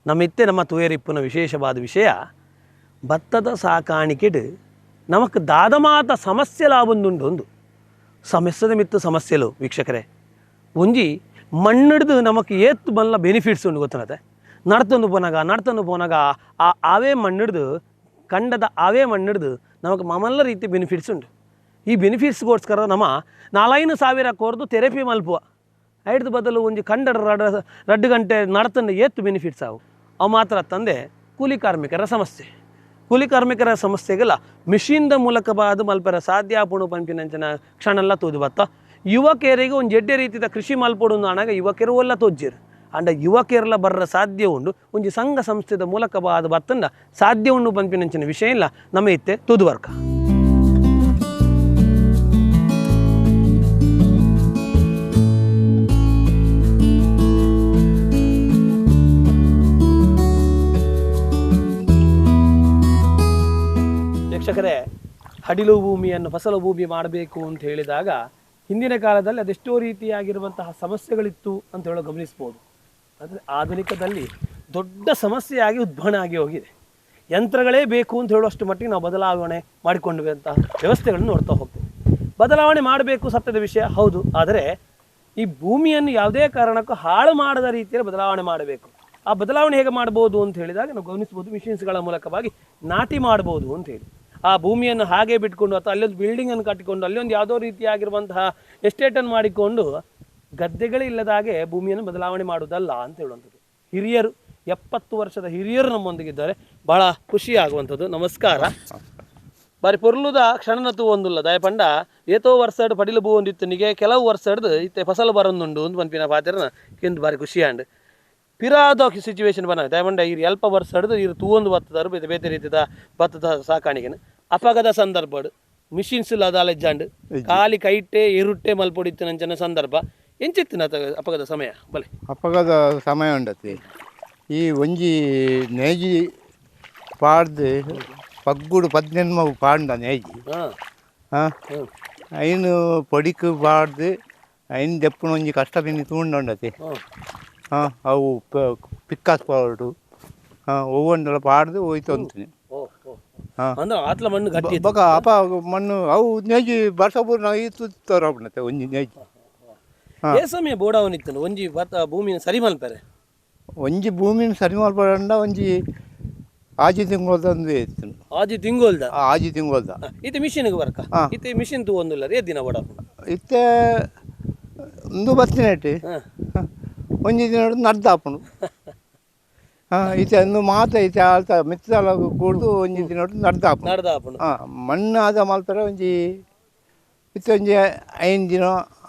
ನಮ್ಮಿತ್ತೆ ನಮ್ಮ ತೂಯರಿಪ್ಪುನ ವಿಶೇಷವಾದ ವಿಷಯ ಭತ್ತದ ಸಾಕಾಣಿಕೆಡು ನಮಕ್ ದಾದ ಮಾತ ಸಮಸ್ಯೆ ಲಾಭೊಂದುಂಡು. ಒಂದು ಸಮಸ್ಯೆದ ಮಿತ್ತು ಸಮಸ್ಯೆಲು ವೀಕ್ಷಕರೇ, ಒಂಜಿ ಮಣ್ಣಿಡ್ದು ನಮಕ್ ಏತ್ತು ಬಲ್ಲ ಬೆನಿಫಿಟ್ಸ್ ಉಂಡು ಗೊತ್ತನತೆ. ನಡ್ತೊಂದು ಪೋನಾಗ ಆವೇ ಮಣ್ಣಿಡ್ದು ಕಂಡದ ಆವೇ ಮಣ್ಣಿಡ್ದು ನಮಕ್ ಮಮಲ್ಲ ರೀತಿ ಬೆನಿಫಿಟ್ಸ್ ಉಂಡು. ಈ ಬೆನಿಫಿಟ್ಸ್ಗೋಸ್ಕರ ನಮ್ಮ 4,000 ಕೋರ್ದು ಥೆರಪಿ ಮಲ್ಪುವ ಐಡ್ದು ಬದಲು ಒಂಜಿ ಕಂಡಡ 2 ಗಂಟೆ ನಡ್ತಂಡು ಏತ್ತು ಬೆನಿಫಿಟ್ಸ್ ಅವು ಮಾತ್ರ ತಂದೆ ಕೂಲಿ ಕಾರ್ಮಿಕರ ಸಮಸ್ಯೆಗೆಲ್ಲ ಮಿಷಿನ್ದ ಮೂಲಕ ಬಾದು ಮಲ್ಪರ ಸಾಧ್ಯ ಆಪುಣು ಪಂಪಿನಂಚಿನ ಕ್ಷಣಲ್ಲ ತೂದು ಬತ್ತ. ಯುವಕರಿಗೆ ಒಂದು ಎಡ್ಡೆ ರೀತಿಯ ಕೃಷಿ ಮಲ್ಪಡು ಅನಾಗ ಯುವಕರು ಎಲ್ಲ ತೋಜ್ಜಿರು ಅಂಡ ಯುವಕರೆಲ್ಲ ಬರ್ರ ಸಾಧ್ಯ ಉಂಡು ಒಂಜಿ ಸಂಘ ಸಂಸ್ಥೆದ ಮೂಲಕ ಬಾದು ಬತ್ತಂಡ ಸಾಧ್ಯ ಉಂಡು ಪಂಪಿನಂಚಿನ ವಿಷಯ ಇಲ್ಲ ನಮ್ಮ ಇತ್ತೆ ತೂದು ವರ್ಕ. ವೀಕ್ಷಕರೇ, ಹಡಿಲು ಭೂಮಿಯನ್ನು ಫಸಲು ಭೂಮಿ ಮಾಡಬೇಕು ಅಂತ ಹೇಳಿದಾಗ ಹಿಂದಿನ ಕಾಲದಲ್ಲಿ ಅದೆಷ್ಟೋ ರೀತಿಯಾಗಿರುವಂತಹ ಸಮಸ್ಯೆಗಳಿತ್ತು ಅಂತ ಹೇಳೋ ಗಮನಿಸ್ಬೋದು. ಆದರೆ ಆಧುನಿಕದಲ್ಲಿ ದೊಡ್ಡ ಸಮಸ್ಯೆಯಾಗಿ ಉದ್ಭವನೆ ಆಗಿ ಹೋಗಿದೆ. ಯಂತ್ರಗಳೇ ಬೇಕು ಅಂತ ಹೇಳುವಷ್ಟು ಮಟ್ಟಿಗೆ ನಾವು ಬದಲಾವಣೆ ಮಾಡಿಕೊಂಡುವಂತಹ ವ್ಯವಸ್ಥೆಗಳನ್ನು ನೋಡ್ತಾ ಹೋಗ್ತೇವೆ. ಬದಲಾವಣೆ ಮಾಡಬೇಕು ಸತ್ಯದ ವಿಷಯ ಹೌದು, ಆದರೆ ಈ ಭೂಮಿಯನ್ನು ಯಾವುದೇ ಕಾರಣಕ್ಕೂ ಹಾಳು ಮಾಡದ ರೀತಿಯಲ್ಲಿ ಬದಲಾವಣೆ ಮಾಡಬೇಕು. ಆ ಬದಲಾವಣೆ ಹೇಗೆ ಮಾಡ್ಬೋದು ಅಂತ ಹೇಳಿದಾಗ ನಾವು ಗಮನಿಸ್ಬೋದು, ಮಿಷಿನ್ಸ್ಗಳ ಮೂಲಕವಾಗಿ ನಾಟಿ ಮಾಡ್ಬೋದು ಅಂತ ಹೇಳಿ. ಆ ಭೂಮಿಯನ್ನು ಹಾಗೆ ಬಿಟ್ಕೊಂಡು ಅಥವಾ ಅಲ್ಲೊಂದು ಬಿಲ್ಡಿಂಗನ್ನು ಕಟ್ಟಿಕೊಂಡು ಅಲ್ಲೊಂದು ಯಾವುದೋ ರೀತಿಯಾಗಿರುವಂತಹ ಎಸ್ಟೇಟನ್ನು ಮಾಡಿಕೊಂಡು ಗದ್ದೆಗಳೇ ಇಲ್ಲದ ಹಾಗೆ ಭೂಮಿಯನ್ನು ಬದಲಾವಣೆ ಮಾಡುವುದಲ್ಲ ಅಂತ ಹೇಳುವಂಥದ್ದು. ಹಿರಿಯರು 70 ವರ್ಷದ ಹಿರಿಯರು ನಮ್ಮೊಂದಿಗಿದ್ದಾರೆ, ಬಹಳ ಖುಷಿ ಆಗುವಂಥದ್ದು. ನಮಸ್ಕಾರ. ಬಾರಿ ಪೊರ್ಲುದ ಕ್ಷಣನತ್ತು ಒಂದುಲ್ಲ ದಯ ಪಂಡ ಏತೋ ವರ್ಷಡ್ ಪಡಿಲು ಬೂ ಒಂದಿತ್ತು ನಿಗೆ ಕೆಲವು ವರ್ಷಡ್ದು ಇತ್ತೆ ಫಸಲು ಬರೊಂದುಂಡು ಒಂದು ಪನ್ಪಿನ ಪಾತ್ರನ ಕೆಂದು ಬಾರಿ ಖುಷಿ ಆಂಡ್ ಪಿರಾದ ಸಿಚುವೇಶನ್ ಬನ್ನ ದಯ ಪಂಡ ಇರು ಎಲ್ಪ ವರ್ಷಡ್ದು ಇರು ತೂವೊಂದು ಭತ್ತದಾರು ಬೇತೆ ಬೇತೆ ರೀತಿಯ ಭತ್ತದ ಸಾಕಾಣಿಕೆನ ಅಪಘಾತ ಸಂದರ್ಭ ಮಿಷಿನ್ಸ್ ಇಲ್ಲದ ಅಲೆಜ್ಜಾಂಡ್ ಖಾಲಿ ಕೈಟೆ ಇರುಟ್ಟೆ ಮಲ್ಪೊಡಿತ್ತು ನಂಚನ ಸಂದರ್ಭ ಎಂಚಿತ್ತಿನ ಅಪಘಾತ ಸಮಯ ಬಲೆ ಅಪಘಾತ ಸಮಯ ಉಂಡತಿ ಈ ಒಂಜಿ ನೇಜಿ ಪಾಡ್ದು ಪಗ್ಗುಡು 18 ಮಗು ಪಾಂಡ ನೇಜಿ ಐನು ಪೊಡಿಕ್ ಪಾಡ್ದು ಐನು ದೆಪ್ಪುನ ಒಂಜಿ ಕಷ್ಟ ಬಿನ್ನಿ ತೂಂಡತಿ ಅವು ಪಿಕ್ಕಾಸ್ ಪಾಡು ಒவ்வೊಂದೆಲ್ಲ ಪಾಡ್ದು ಹೋಯ್ತು ಅಂತೀನಿ ಆತ್ಲ ಮಣ್ಣು ಗಟ್ಟಿ ಬಕ ಅಪ ಮಣ್ಣು ಅವು ನೇಜಿ ಬರ್ಸಪೂರ್ಣ ಈ ತುತ್ತರತೆ ಒಂಜಿ ನೇಜಿ ಏ ಸಮಯ ಬೋಡಾವನಿತ್ತು ಒಂಜಿ ಭೂಮಿನ ಸರಿ ಮಲ್ಪರೆ ಒಂಜಿ ಭೂಮಿನ ಸರಿ ಮಲ್ಪಡ ಒಂಜಿ ಆಜಿ ತಿಂಗಳದಂದು ಇತ್ತು ಆಜಿ ತಿಂಗೋಲ್ದ ಆಜಿ ತಿಂಗಳದ ಇತ್ತೆ ಮಿಷಿನ್ಗೆ ಬರ್ಕ ಇತ್ತೆ ಮಿಷಿನ್ ತೂ ಒಂದಿಲ್ಲ ಏ ದಿನ ಬೋಡ ಇತ್ತೆ ಒಂದು ಬತ್ತಿನಟ್ಟಿ ಒಂಜಿ ದಿನ ನಡ್ದಾಪುಂಡು ಈಚೆ ಒಂದು ಮಾತ ಈಚೆ ಆಳ್ತ ಮಿತ್ತಲ ಕೂಡ್ದು ಒಂಜಿ ದಿನ ನಡ್ದಾಪುಂಡು ಮಣ್ಣು ಆದ ಮಲ್ಪರ ಒಂಜಿ ಇತ್ತೆ ಒಂಜಿ 5 ದಿನ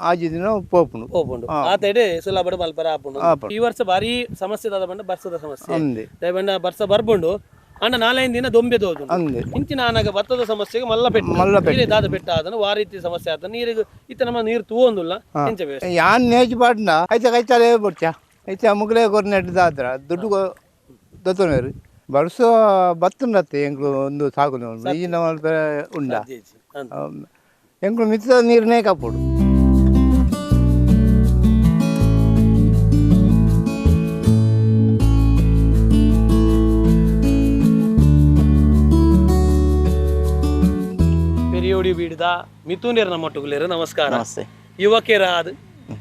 ಆಜಿ ದಿನ ಪೋಪುಂಡು ಆತಡೆ ಸುಲಭ ಮಲ್ಪರ ಆಪುಂಡು ಈ ವರ್ಷ ಭಾರಿ ಸಮಸ್ಯೆ ದಾದ ಬಂಡ ಬರ್ಸದ ಸಮಸ್ಯೆ ದಯಬಂಡ ಬರ್ಸ ಬರ್ಬುಂಡು ಅಂಡ 4-5 ದಿನ ದೊಂಬೆ ತೋದು ಇಂಚಿನ ಆನಾಗ ಭತ್ತದ ಸಮಸ್ಯೆಗೆ ಮಲ್ಲ ಪೆಟ್ಟು ದಾದ ಪೆಟ್ಟ ಆದನು ವಾ ರೀತಿ ಸಮಸ್ಯೆ ಆತ ನೀರಿಗೆ ಇತ್ತ ನಮ್ಮ ನೀರು ತೂವೊಂದುಲ್ಲ ಎಂಚ ಯಾನ್ ನೇಜ್ ಪಾಡ್ನ ಐತೆ ಕೈಚಾಲೆ ಬಿಡ್ಚ ಐತೆ ಮುಗ್ಲೇ ಗೊರ್ನೆಡ್ದಾದ್ರ ದುಡ್ಡು ದತ್ತೋನೇರು ಬರ್ಸ ಬತ್ತನತ್ತೆ ಎಂಗ್ಳು ಒಂದು ಸಾಗುನು ಈಜಿನ ಮಲ್ಪರ ಉಂಡ ಎಂಗ್ಳು ಮಿತ್ತ ನೀರ್ನೇ ಕಪ್ಪುಡು ಪೆರಿಯೋಡಿ ಬೀಡ್ದ ಮಿಥುನೇರ್ನ ಮಟ್ಟುಗುಲೇರು ನಮಸ್ಕಾರ. ಯುವಕರಾದ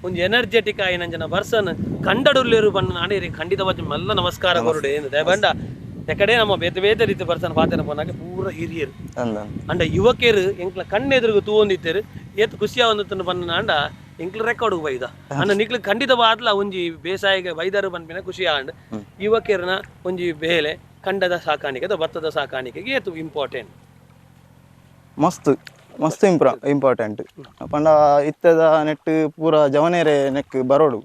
ಒಂದು ಎನರ್ಜೆಟಿಕ್ ಆಯ್ನ ಬರ್ಸನ್ ಕಂಡಡುರ್ಲೇರು ಬಣ್ಣ ನಾಡೇರಿ ಖಂಡಿತವಾಗಿ ಮಲ್ಲ ನಮಸ್ಕಾರ ಕೊರುಡೆ ಏನು ದಯಬಂಡ ಎಕಡೆ ನಮ್ಮ ಬೇತೆ ಬೇತೆ ರೀತಿ ಬರ್ಸನ್ ಪಾತನ ಪೋನಾಗ ಪೂರ ಹಿರಿಯರು ಅಂಡ ಯುವಕರು ಎಂಕ್ಲ ಕಣ್ಣೆದುರುಗು ತೂವೊಂದಿತ್ತೇರು ಏತ್ ಖುಷಿಯ ಒಂದು ಬಣ್ಣ ಅಂಡ ಎಂಕ್ಲ ರೆಕಾರ್ಡ್ ಬೈದ ಅಂಡ ನಿಕ್ಲು ಖಂಡಿತವಾದ್ಲ ಒಂಜಿ ಬೇಸಾಯಿಗೆ ಬೈದರು ಬಂದ್ಬಿನ ಖುಷಿ ಆಂಡ್ ಯುವಕರನ ಒಂಜಿ ಬೇಲೆ ಕಂಡದ ಸಾಕಾಣಿಕೆ ಅಥವಾ ಭತ್ತದ ಸಾಕಾಣಿಕೆಗೆ ಏತು ಇಂಪಾರ್ಟೆಂಟ್ ಮಸ್ತ್ ಇಂಪಾರ್ಟೆಂಟ್ ಪಂಡ ಇತ್ತದ ನೆಟ್ ಪೂರ ಜವನೇರೆ ನೆಕ್ ಬರೋಡು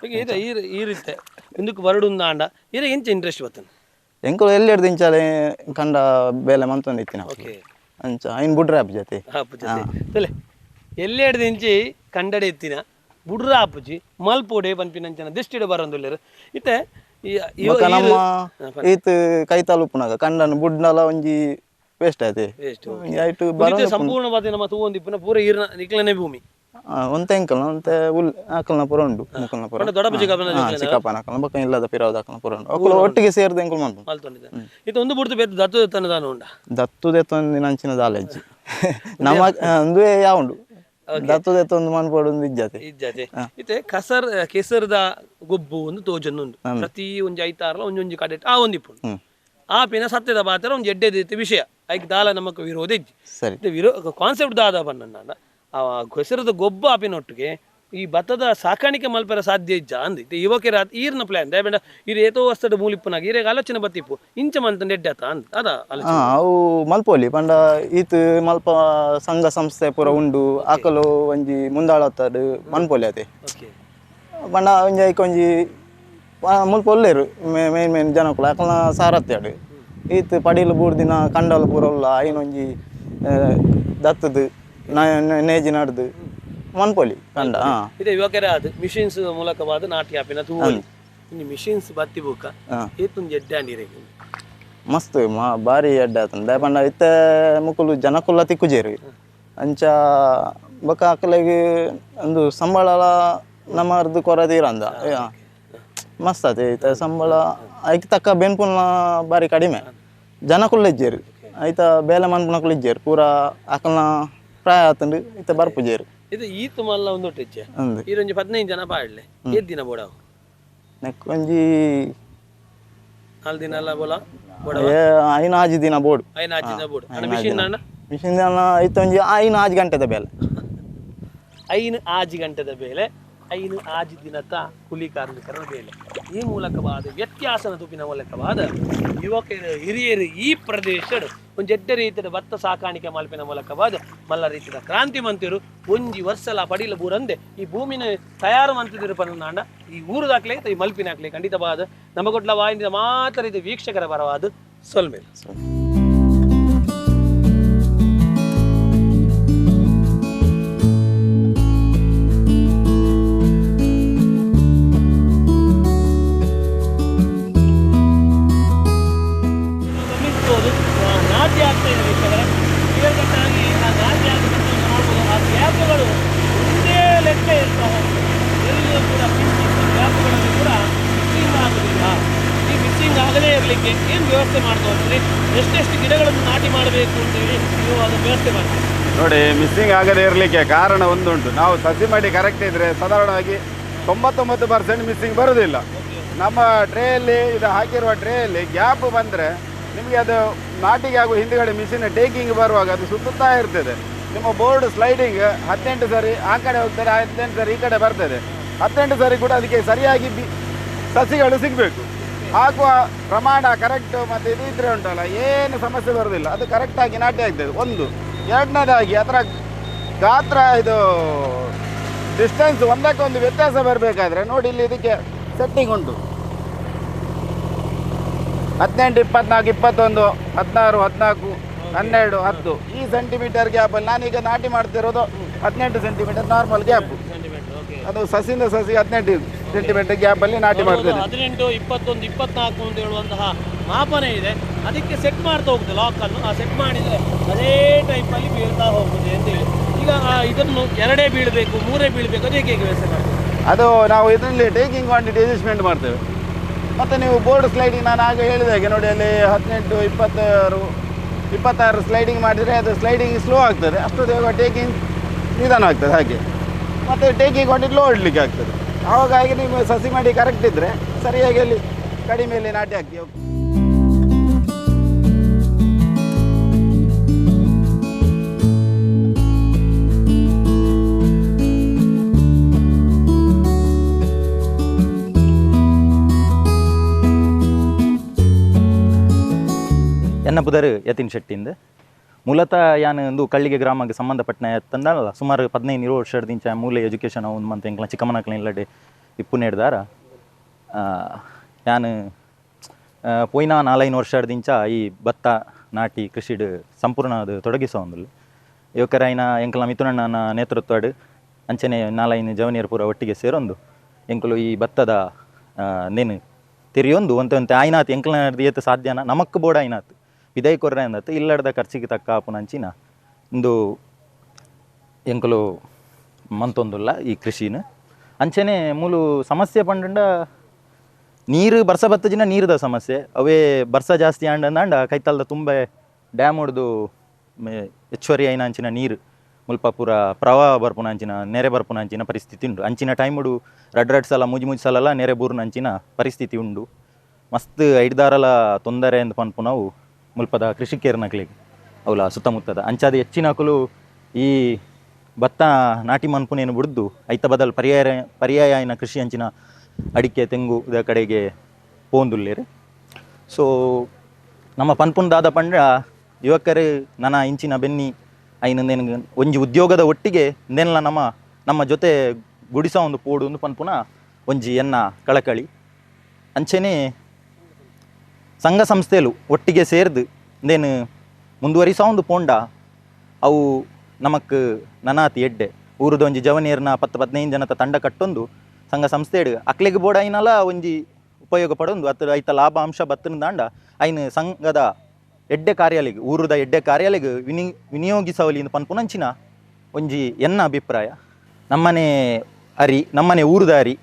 ಈಗ ಈ ರೀತಿ ಇಂದಕ್ಕೆ ಬರಡು ಆಂಡ ಇರ ಎಂಚ ಇಂಟ್ರೆಸ್ಟ್ ಬರ್ತದೆ ಎಂಕಲು ಎಲ್ಲಿ ಹಿಡ್ದು ಇಂಚಾಲೆ ಕಂಡ ಬೇಲೆ ಮಂತೊಂದು ಇತ್ತಿನ ಅಂಚ ಐನ್ ಬುಡ್ರೆ ಆಪ್ ಜೊತೆ ತಲೆ ಎಲ್ಲಿ ಹಿಡ್ದು ಇಂಚಿ ಕಂಡಡೆ ಎತ್ತಿನ ಬುಡ್ರ ಆಪುಜಿ ಮಲ್ಪೋಡೆ ಪನ್ಪಿನಂಚನ ದಿಷ್ಟಿಡ ಬರೋಂದುಲ್ಲೇರು ಇತ್ತೆ ನಮ್ಮ ಈತ್ ಕೈ ತಲುಪುನಾಗ ಕಂಡನ ಬುಡ್ನಲ ಒಂಜಿ ವೇಸ್ಟ್ ಆಯ್ತು ಸಂಪೂರ್ಣವಾದ ನಮ್ಮ ತೂವೊಂದಿಪ್ಪನ ಪೂರ ಈರ್ನ ನಿಕ್ಲನೆ ಭೂಮಿ ಒಂತೆ ಎಂಕಲ್ನ ಒಂತೆ ಉಲ್ ಆಕಲ್ನ ಪುರ ಉಂಡು ಮುಕಲ್ನ ಪುರ ಚಿಕ್ಕಪ್ಪನ ಆಕಲ್ನ ಬಕ್ಕ ಇಲ್ಲದ ಪಿರಾವದ ಆಕಲ್ನ ಪುರ ಉಂಡು ಅಕ್ಕಲು ಒಟ್ಟಿಗೆ ಸೇರ್ದು ಎಂಕಲ್ ಮಲ್ತೊಂದಿದೆ ಇದು ಒಂದು ಬುಡ್ದು ಬೆತ್ತು ದತ್ತು ದತ್ತನ ದಾನ ಉಂಡ ದತ್ತು ದೆತ್ತೊಂದು ನಂಚಿನ ದಾಲೆಜ್ಜಿ ನಮ್ಮ ಒಂದು ಯಾವುಂಡು ದತ್ತು ದೆತ್ತೊಂದು ಮನ್ಪೋಡು ಒಂದು ಇಜ್ಜತೆ ಇತ್ತೆ ಕೆಸರದ ಗೊಬ್ಬು ಒಂದು ತೋಜೊಂದುಂಡು ಪ್ರತಿ ಒಂಜಿ 5-6 ಒಂಜೊಂಜಿ ಕಡೆ ಆ ಒಂದಿಪ್ಪುಂಡು ಆ ಪಿನ ಸತ್ಯದ ಪಾತ್ರ ಒಂದು ಎಡ್ಡೆದಿತ್ತು ವಿಷಯ ಐಕ್ ದಾಲ ನಮಕ್ ವಿರೋಧ ಇಜ್ಜಿ ಕಾನ್ಸೆಪ್ಟ್ ದಾದ ಬಣ್ಣ ಆ ಕೆಸರದ ಗೊಬ್ಬ ಆಪಿನೊಟ್ಟಿಗೆ ಈ ಭತ್ತದ ಸಾಕಾಣಿಕೆ ಮಲ್ಪರ ಸಾಧ್ಯ ಇಜ್ಜ ಅಂದಿತ್ತು ಯುವಕರ ಈರ್ನ ಪ್ಲಾನ್ ದಯಬೇಡ ಇರು ಏತೋ ವಸ್ತುದ ಮೂಲಿಪ್ಪನಾಗ ಇರೇಗ ಆಲೋಚನೆ ಬತ್ತಿಪ್ಪು ಇಂಚ ಮಂತ ಎಡ್ಡತ ಅಂತ ಅದ ಅವು ಮಲ್ಪೋಲಿ ಪಂಡ ಈತ್ ಮಲ್ಪ ಸಂಘ ಸಂಸ್ಥೆ ಪೂರ ಉಂಡು ಆಕಲು ಒಂಜಿ ಮುಂದಾಳತ್ತದು ಮನ್ಪೋಲಿ ಅದೇ ಪಂಡ ಒಂಜಿ ಐಕ್ ಒಂಜಿ ಮುಲ್ಪ ಒಲ್ಲೇರು ಮೇನ್ ಜನಕ್ಕಳು ಯಾಕಲ್ನ ಸಾರತ್ಯಾಡು ಈತ್ ಪಡಿಲು ಬೂರ್ದಿನ ಕಂಡಲ ಪೂರಲ್ಲ ಐನೊಂಜಿ ದತ್ತದು ನೇಜಿ ನಡ್ದು ಮನ್ಪೊಲಿ ಕಂಡ ಇದೆ ಯುವಕರ ಅದು ಮಿಷಿನ್ಸ್ ಮೂಲಕವಾದ ನಾಟಿ ಆಪಿನ ತೂವೊಲಿ ಇನ್ನು ಮಿಷಿನ್ಸ್ ಬತ್ತಿ ಬುಕ್ಕ ಏತೊಂದು ಎಡ್ಡೆ ನೀರಿಗೆ ಮಸ್ತ್ ಬಾರಿ ಎಡ್ಡೆ ಆತನ ದಯಪಂಡ ಇತ್ತೆ ಮುಕ್ಕಲು ಜನಕ್ಕುಲ್ಲ ತಿಕ್ಕುಜೇರು ಅಂಚ ಬೊಕ ಅಕ್ಕಲಿಗೆ ಒಂದು ಸಂಬಳ ನಮ್ಮರ್ದು ಕೊರತೆ ಇರಂದ ಮಸ್ತ್ ಆತ ಐತ ಸಂಬಳ ಐಕ್ ತಕ್ಕ ಬೆನ್ಪುಲ್ನ ಬಾರಿ ಕಡಿಮೆ ಜನಕ್ಕುಲ್ಲ ಇಜ್ಜೇರು ಐತ ಬೇಲೆ ಮನ್ಪುನಕ್ಕುಲ್ಲ ಇಜ್ಜೇರು ಪೂರ ಆಕಲ್ನ ಪ್ರಾಯ ಆತಂಡು ಐತ ಬರ್ಪುಜೇರು ಇದು ಈತು ಮಲ್ಲ ಒಂದು ಟೆಚ್ಚೆ ಈರೊಂಜಿ 15 ಜನ ಪಾಡ್ಲೆ ಏತ್ ದಿನ ಬೋಡಾವು ನೆಕ್ ಒಂಜಿ 4 ದಿನ ಅಲ್ಲ ಬೋಲ ಐನ ಆಜಿ ದಿನ ಬೋಡು ಐನ ಆಜಿ ದಿನ ಬೋಡು ಮಿಷಿನ್ ಮಿಷಿನ್ ಐತ ಒಂಜಿ 5 ಗಂಟೆದ ಬೇಲೆ ಐನು ಆಜಿ ಗಂಟೆದ ಬೇಲೆ ಐನು ಆಜಿ ದಿನದ ಕೂಲಿ ಕಾರ್ಮಿಕರ ಬೇಲೆ ಈ ಮೂಲಕವಾದ ವ್ಯತ್ಯಾಸನ ತುಪಿನ ಮೂಲಕವಾದ ಯುವಕರು ಹಿರಿಯರು ಈ ಪ್ರದೇಶಡ್ ಒಂದು ಎಡ್ಡ ರೀತಿಯ ಭತ್ತ ಸಾಕಾಣಿಕೆ ಮಲ್ಪಿನ ಮೂಲಕವಾದ ಮಲ್ಲ ರೀತಿಯ ಕ್ರಾಂತಿ ಮಂತ್ರಿರು ಒಂಜಿ ವರ್ಷಲ ಪಡಿಲ ಬೂರಂದೆ ಈ ಭೂಮಿನ ತಯಾರು ಮಂತ್ರಿದ್ರು ಪನ್ನಾಂಡ ಈ ಊರುದಾಕ್ಲೆ ಈ ಮಲ್ಪಿನಾಕ್ಲೆ ಖಂಡಿತವಾದ ನಮಗೊಡ್ಲ ವಾಯಿಂದ ಮಾತ್ರ ಇದು ವೀಕ್ಷಕರ ಪರವಾದ ಸೊಲ್ಮೇಲೆ ನಾಟಿ ಆಗ್ತಾ ಇದೆ ವೀಕ್ಷಕರೇ. ಕ್ಲಿಯರ್ಕಟ್ಟಾಗಿ ಆ ನಾಟಿ ಆಗಬೇಕಂತ ನೋಡ್ಬೋದು. ಆ ಗ್ಯಾಪ್ಗಳು ಒಂದೇ ಲೆಕ್ಕ ಇರ್ತಾ ಹೋಗ್ತದೆ. ಎಲ್ಲಿಯೂ ಕೂಡ ಗ್ಯಾಪ್ಗಳಲ್ಲಿ ಕೂಡ ಮಿಕ್ಸಿಂಗ್ ಆಗೋದಿಲ್ಲ. ಈ ಮಿಕ್ಸಿಂಗ್ ಆಗದೇ ಇರಲಿಕ್ಕೆ ಏನು ವ್ಯವಸ್ಥೆ ಮಾಡ್ತಾ ಹೋಗ್ತೀರಿ, ಎಷ್ಟೆಷ್ಟು ಗಿಡಗಳನ್ನು ನಾಟಿ ಮಾಡಬೇಕು ಅಂತೇಳಿ ನೀವು ಅದನ್ನು ವ್ಯವಸ್ಥೆ ಮಾಡ್ತೀರಿ? ನೋಡಿ, ಮಿಸ್ಸಿಂಗ್ ಆಗದೇ ಇರಲಿಕ್ಕೆ ಕಾರಣ ಒಂದುಂಟು. ನಾವು ಸಸಿ ಮಾಡಿ ಕರೆಕ್ಟ್ ಇದ್ದರೆ ಸಾಧಾರಣವಾಗಿ 99% ಮಿಸ್ಸಿಂಗ್ ಬರೋದಿಲ್ಲ. ನಮ್ಮ ಟ್ರೇಯಲ್ಲಿ ಇದು ಹಾಕಿರುವ ಟ್ರೇಯಲ್ಲಿ ಗ್ಯಾಪ್ ಬಂದರೆ ನಿಮಗೆ ಅದು ನಾಟಿಗೆ ಆಗುವ ಹಿಂದುಗಡೆ ಮಿಷಿನ್ ಟೇಕಿಂಗ್ ಬರುವಾಗ ಅದು ಸುತ್ತುತ್ತಾ ಇರ್ತದೆ. ನಿಮ್ಮ ಬೋರ್ಡ್ ಸ್ಲೈಡಿಂಗ್ 18 ಸರಿ ಆ ಕಡೆ ಹೋಗ್ತಾರೆ, 18 ಸರಿ ಈ ಕಡೆ ಬರ್ತದೆ. 18 ಸರಿ ಕೂಡ ಅದಕ್ಕೆ ಸರಿಯಾಗಿ ಸಸಿಗಳು ಸಿಗಬೇಕು. ಹಾಕುವ ಪ್ರಮಾಣ ಕರೆಕ್ಟ್ ಮತ್ತು ಇದು ಇದ್ರೆ ಉಂಟಲ್ಲ, ಏನು ಸಮಸ್ಯೆ ಬರೋದಿಲ್ಲ. ಅದು ಕರೆಕ್ಟಾಗಿ ನಾಟಿ ಆಗ್ತದೆ. ಒಂದು ಎರಡನೇದಾಗಿ ಅದರ ಗಾತ್ರ ಇದು ಡಿಸ್ಟೆನ್ಸ್ ಒಂದಕ್ಕೊಂದು ವ್ಯತ್ಯಾಸ ಬರಬೇಕಾದ್ರೆ ನೋಡಿ, ಇಲ್ಲಿ ಇದಕ್ಕೆ ಸೆಟ್ಟಿಂಗ್ ಉಂಟು. 18, 24, 21, 16, 14, 12, 10 ಈ ಸೆಂಟಿಮೀಟರ್ ಗ್ಯಾಪಲ್ಲಿ ನಾನೀಗ ನಾಟಿ ಮಾಡ್ತಿರೋದು 18 ಸೆಂಟಿಮೀಟರ್ ನಾರ್ಮಲ್ ಗ್ಯಾಪ್. ಅದು ಸಸಿಯಿಂದ ಸಸಿ 18 ಸೆಂಟಿಮೀಟರ್ ಗ್ಯಾಪಲ್ಲಿ ನಾಟಿ ಮಾಡ್ತೇನೆ. 18, 21, 24 ಅಂತ ಹೇಳುವಂತಹ ಮಾಪನೆ ಇದೆ. ಅದಕ್ಕೆ ಸೆಟ್ ಮಾಡ್ತಾ ಹೋಗ್ತದೆ ಲಾಕನ್ನು. ಆ ಸೆಟ್ ಮಾಡಿದರೆ ಅದೇ ಟೈಪಲ್ಲಿ ಬೀಳ್ತಾ ಹೋಗ್ತದೆ ಅಂತೇಳಿ. ಈಗ ಇದನ್ನು 2 ಬೀಳಬೇಕು 3 ಬೀಳಬೇಕು, ಅದಕ್ಕೆ ಹೇಗೆ ವ್ಯವಸ್ಥೆ ಮಾಡ್ತೇವೆ? ಅದು ನಾವು ಇದರಲ್ಲಿ ಟೇಕಿಂಗ್ ಕ್ವಾಂಟಿಟಿ ಅಡ್ಜಸ್ಟ್ಮೆಂಟ್ ಮಾಡ್ತೇವೆ. ಮತ್ತು ನೀವು ಬೋರ್ಡ್ ಸ್ಲೈಡಿಂಗ್ ನಾನು ಆಗ ಹೇಳಿದ ಹಾಗೆ ನೋಡಿ, ಅಲ್ಲಿ 18, 26 ಸ್ಲೈಡಿಂಗ್ ಮಾಡಿದರೆ ಅದು ಸ್ಲೈಡಿಂಗ್ ಸ್ಲೋ ಆಗ್ತದೆ. ಅಷ್ಟು ಬೇಗ ಟೇಕಿಂಗ್ ನಿಧಾನ ಆಗ್ತದೆ. ಹಾಗೆ ಮತ್ತು ಟೇಕಿಂಗ್ ಕ್ವಾಂಟಿಟಿ ಲೋ ಇಡಲಿಕ್ಕೆ ಆಗ್ತದೆ. ಹಾಗಾಗಿ ನೀವು ಸಸಿ ಮಾಡಿ ಕರೆಕ್ಟ್ ಇದ್ದರೆ ಸರಿಯಾಗಿ ಅಲ್ಲಿ ಕಡಿಮೆಯಲ್ಲಿ ನಾಟಿ ಹಾಕಿ. ಎನ್ನ ಪುದರ್ ಯತಿನ್ ಶೆಟ್ಟಿಂದ ಮೂಲತಃ ಯಾನು ಒಂದು ಕಳ್ಳಿಗೆ ಗ್ರಾಮಕ್ಕೆ ಸಂಬಂಧಪಟ್ಟ ತಂದಲ್ಲ ಸುಮಾರು 15-20 ವರ್ಷದಿಂದ ಮೂಲೆ ಎಜುಕೇಷನ್ ಒಂದು ಮಂತ್ ಎಂಕ್ಲ ಚಿಕ್ಕಮ್ಮನಕ್ಲ ಇಲ್ಲಡೆ ಇಪ್ಪು ನೇಡ್ದಾರ ಯಾನು ಪೋಯ್ನ 4-5 ವರ್ಷದಿಂದ ಈ ಭತ್ತ ನಾಟಿ ಕೃಷಿಡ್ ಸಂಪೂರ್ಣ ಅದು ತೊಡಗಿಸೋ ಒಂದಿಲ್ಲ ಇವಕರೈನ ಎಂಕಲ ಮಿಥುನಣ್ಣನ ನೇತೃತ್ವಡ್ ಅಂಚನೆ 4-5 ಜವನಿಯರು ಪೂರ ಒಟ್ಟಿಗೆ ಸೇರೊಂದು ಎಂಕಲು ಈ ಭತ್ತದ ನೇನು ತೆರಿಯೊಂದು ಒಂತೆ ಆಯ್ನಾತ್ ಎಂಕಲ ಏತ ಸಾಧ್ಯನ ನಮಕ್ ಬೋರ್ಡ್ ಆಯ್ನಾತ್ ವಿದಯ ಕೊರ್ರೆ ಅಂದತ್ತು ಇಲ್ಲಡ್ದ ಖರ್ಚಿಗೆ ತಕ್ಕ ಆಪುನಂಚಿನ ಒಂದು ಎಂಕಲು ಮಂತೊಂದುಲ್ಲ ಈ ಕೃಷಿನ ಅಂಚನೆ ಮೂಲು ಸಮಸ್ಯೆ ಪಂಡ ನೀರು ಬರ್ಸ ಬತ್ತಜಿನ ನೀರದ ಸಮಸ್ಯೆ ಅವೇ ಬರ್ಸ ಜಾಸ್ತಿ ಆಂಡ ಕೈತಲ್ದ ತುಂಬ ಡ್ಯಾಮ್ ಹೊಡೆದು ಹೆಚ್ಚುವರಿ ಆಯ್ನ ಅಂಚಿನ ನೀರು ಮುಲ್ಪ ಪೂರ ಪ್ರವಾಹ ಬರ್ಪುನಂಚಿನ ನೆರೆ ಬರ್ಪುನಂಚಿನ ಪರಿಸ್ಥಿತಿ ಉಂಡು. ಅಂಚಿನ ಟೈಮುಡು ರಡ್ ಸಲ ಮುಜಿ ಸಲ ನೆರೆ ಬೂರ್ನಂಚಿನ ಪರಿಸ್ಥಿತಿ ಉಂಡು. ಮಸ್ತ್ ಐಡ್ದಾರಲ ತೊಂದರೆ ಎಂದು ಪನ್ಪು ನಾವು ಮುಲ್ಪದ ಕೃಷಿಕೇರ್ನಕ್ಲಿಗೆ ಅವಲ ಸುತ್ತಮುತ್ತದ ಅಂಚಾದ ಹೆಚ್ಚಿನಕಲು ಈ ಭತ್ತ ನಾಟಿ ಮನ್ಪುನೇನು ಬಿಡ್ದು ಐತ ಬದಲು ಪರ್ಯಾಯ ಆಯ್ನ ಕೃಷಿ ಅಂಚಿನ ಅಡಿಕೆ ತೆಂಗು ಇದ ಕಡೆಗೆ ಪೋಂದುಲ್ಲೇರು. ಸೊ ನಮ್ಮ ಪನ್ಪುಂದಾದ ಪಂಡ ಯುವಕರು ನನ್ನ ಇಂಚಿನ ಬೆನ್ನಿ ಐನಂದೇನು ಒಂಜಿ ಉದ್ಯೋಗದ ಒಟ್ಟಿಗೆ ಇಂದೇನಲ್ಲ ನಮ್ಮ ಜೊತೆ ಗುಡಿಸ ಒಂದು ಪೋಡು ಒಂದು ಪನ್ಪುನ ಒಂಜಿ ಎನ್ನ ಕಳಕಳಿ ಅಂಚೆನೆ ಸಂಘ ಸಂಸ್ಥೆಲು ಒಟ್ಟಿಗೆ ಸೇರ್ದು ಇಂದೇನು ಮುಂದುವರಿಸೋ ಒಂದು ಪೋಂಡ ಅವು ನಮಕ್ ನನಾತಿ ಎಡ್ಡೆ ಊರದ ಒಂಜಿ ಜವನಿಯರ್ನ 10-15 ಜನದ ತಂಡ ಕಟ್ಟೊಂದು ಸಂಘ ಸಂಸ್ಥೆ ಅಕ್ಲೆಗೆ ಬೋರ್ಡ್ ಐನಲ್ಲ ಒಂಜಿ ಉಪಯೋಗ ಪಡೊಂದು ಅದ್ರ ಐತ ಲಾಭಾಂಶ ಬತ್ತನದಾಂಡ ಐನು ಸಂಘದ ಎಡ್ಡೆ ಕಾರ್ಯಾಲಯಗೆ ಊರದ ಎಡ್ಡೆ ಕಾರ್ಯಾಲಯಗೆ ವಿನಿಯೋಗಿಸವಲಿ ಪನ್ಪುನಂಚಿನ ಒಂಜಿ ಎನ್ನ ಅಭಿಪ್ರಾಯ. ನಮ್ಮನೆ ಅರಿ ನಮ್ಮನೆ ಊರದ ಅರಿ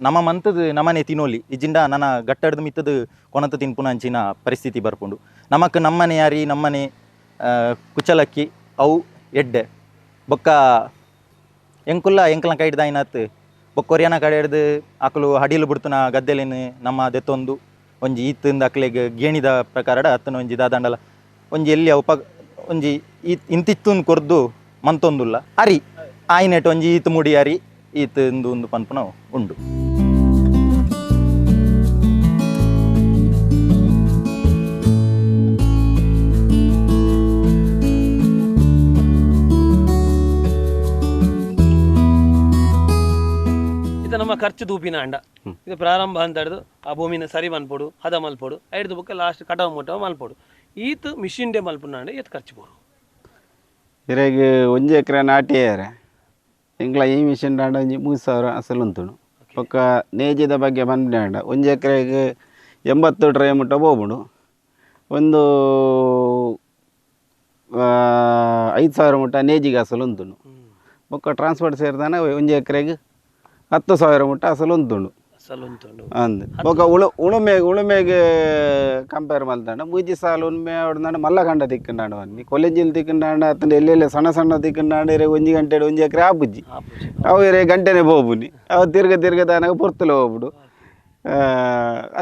ನಮ್ಮ ಮಂತದ ನಮ್ಮನೆ ತಿನ್ನೋಲಿ ಇಜಿಂಡ ನನ್ನ ಗಟ್ಟಡ್ದು ಮಿತ್ತದ ಕೊನತ ತಿನ್ಪುನಂಚಿನ ಪರಿಸ್ಥಿತಿ ಬರ್ಪುಂಡು. ನಮ್ಮನೆ ಅರಿ ನಮ್ಮನೆ ಕುಚಲಕ್ಕಿ ಅವು ಎಡ್ಡೆ ಬೊಕ್ಕ ಎಂಕಲ ಕೈಡ್ದ ಐನಾತ್ ಬೊಕ್ಕೊರಿಯನ ಕಡೆ ಹಿಡ್ದು ಆಕಲು ಹಡಿಲು ಬಿಡ್ತನ ಗದ್ದೆಲಿನ ನಮ್ಮ ದೆತ್ತೊಂದು ಒಂಜಿ ಈತಿಂದ ಅಕ್ಲೆಗೆ ಗೇಣಿದ ಪ್ರಕಾರ ಅತ್ತನ ಒಂಜಿ ದಾದಂಡಲ ಒಂಜಿ ಎಲ್ಲಿ ಒಂಜಿ ಇಂತಿತ್ತುನ್ ಕೊರ್ದು ಮಂತೊಂದುಲ್ಲ ಅರಿ ಆಯ್ನೆಟ್ ಒಂಜಿ ಈತ್ ಮುಡಿಯಾರಿ ಈತ್ ಒಂದು ಪನ್ಪುನ ಉಂಡು. ಇದು ನಮ್ಮ ಖರ್ಚು ದೂಪಿನ ಅಂಡ. ಇದು ಪ್ರಾರಂಭ ಅಂತ ಹಿಡಿದು ಆ ಭೂಮಿನ ಸರಿ ಮಲ್ಪೋಡು, ಹದ ಮಲ್ಪೋಡು, ಐದು ಬುಕ್ಕ ಲಾಸ್ಟ್ ಕಟಾವು ಮುಟ್ಟ ಮಲ್ಪೋಡು. ಈತು ಮಿಷಿನ್ ಡೇ ಮಲ್ಪುನ ಅಂಡ ಎತ್ತು ಖರ್ಚು ಬೋಡು. ಇರೆಗ್ 1 ಎಕರೆ ನಾಟಿಯಾರೆ ಇಂಗ್ಲ ಈ ಮಿಷನ್ ದಾಂಡ 30,000 ಅಸಲು ಉಂಟು. ಒಕ್ಕ ನೇಜಿದ ಬಗ್ಗೆ ಬಂದ 1 ಎಕರೆಗೆ 80 ಟ್ರೈ ಮುಟ್ಟ ಹೋಗ್ಬಿಡು. ಒಂದು 5,000 ಮುಟ್ಟ ನೇಜಿಗೆ ಅಸಲು ಉಂಟು. ಒಕ್ಕ ಟ್ರಾನ್ಸ್ಪೋರ್ಟ್ ಸೇರಿದಾನೆ 1 ಎಕರೆಗೆ 10,000 ಮುಟ್ಟ ಅಸಲು ಉಂಟು ಅಂದ್. ಒಕ್ಕ ಉಳುಮೆಗೆ ಕಂಪೇರ್ ಮಲ್ತಾಂಡ ಮೂಜಿ ಸಾಲು ಉಣ್ಮೆ ಹೊಡೆದಾಂಡ ಮಲ್ಲಗಂಡ ತಿಕ್ಕಂಡಾಂಡ ಬನ್ನಿ ಕೊಲೆಂಜಿಲ್ ತಿಕ್ಕಂಡಾಂಡ ಅತ್ತಂಡ ಎಲ್ಲೆಲ್ಲ ಸಣ್ಣ ಸಣ್ಣ ತಿಕ್ಕಂಡಾಂಡ ಇರೆ 1 ಗಂಟೆ 1 ಎಕರೆ ಆಪುಜ್ಜಿ ಅವು ಇರೆ ಗಂಟೆನೆ ಹೋಗ್ಬುನಿ ಅವು ತಿರ್ಗ ತಾನಾಗ ಪೊರ್ತಲು ಹೋಗ್ಬಿಡು.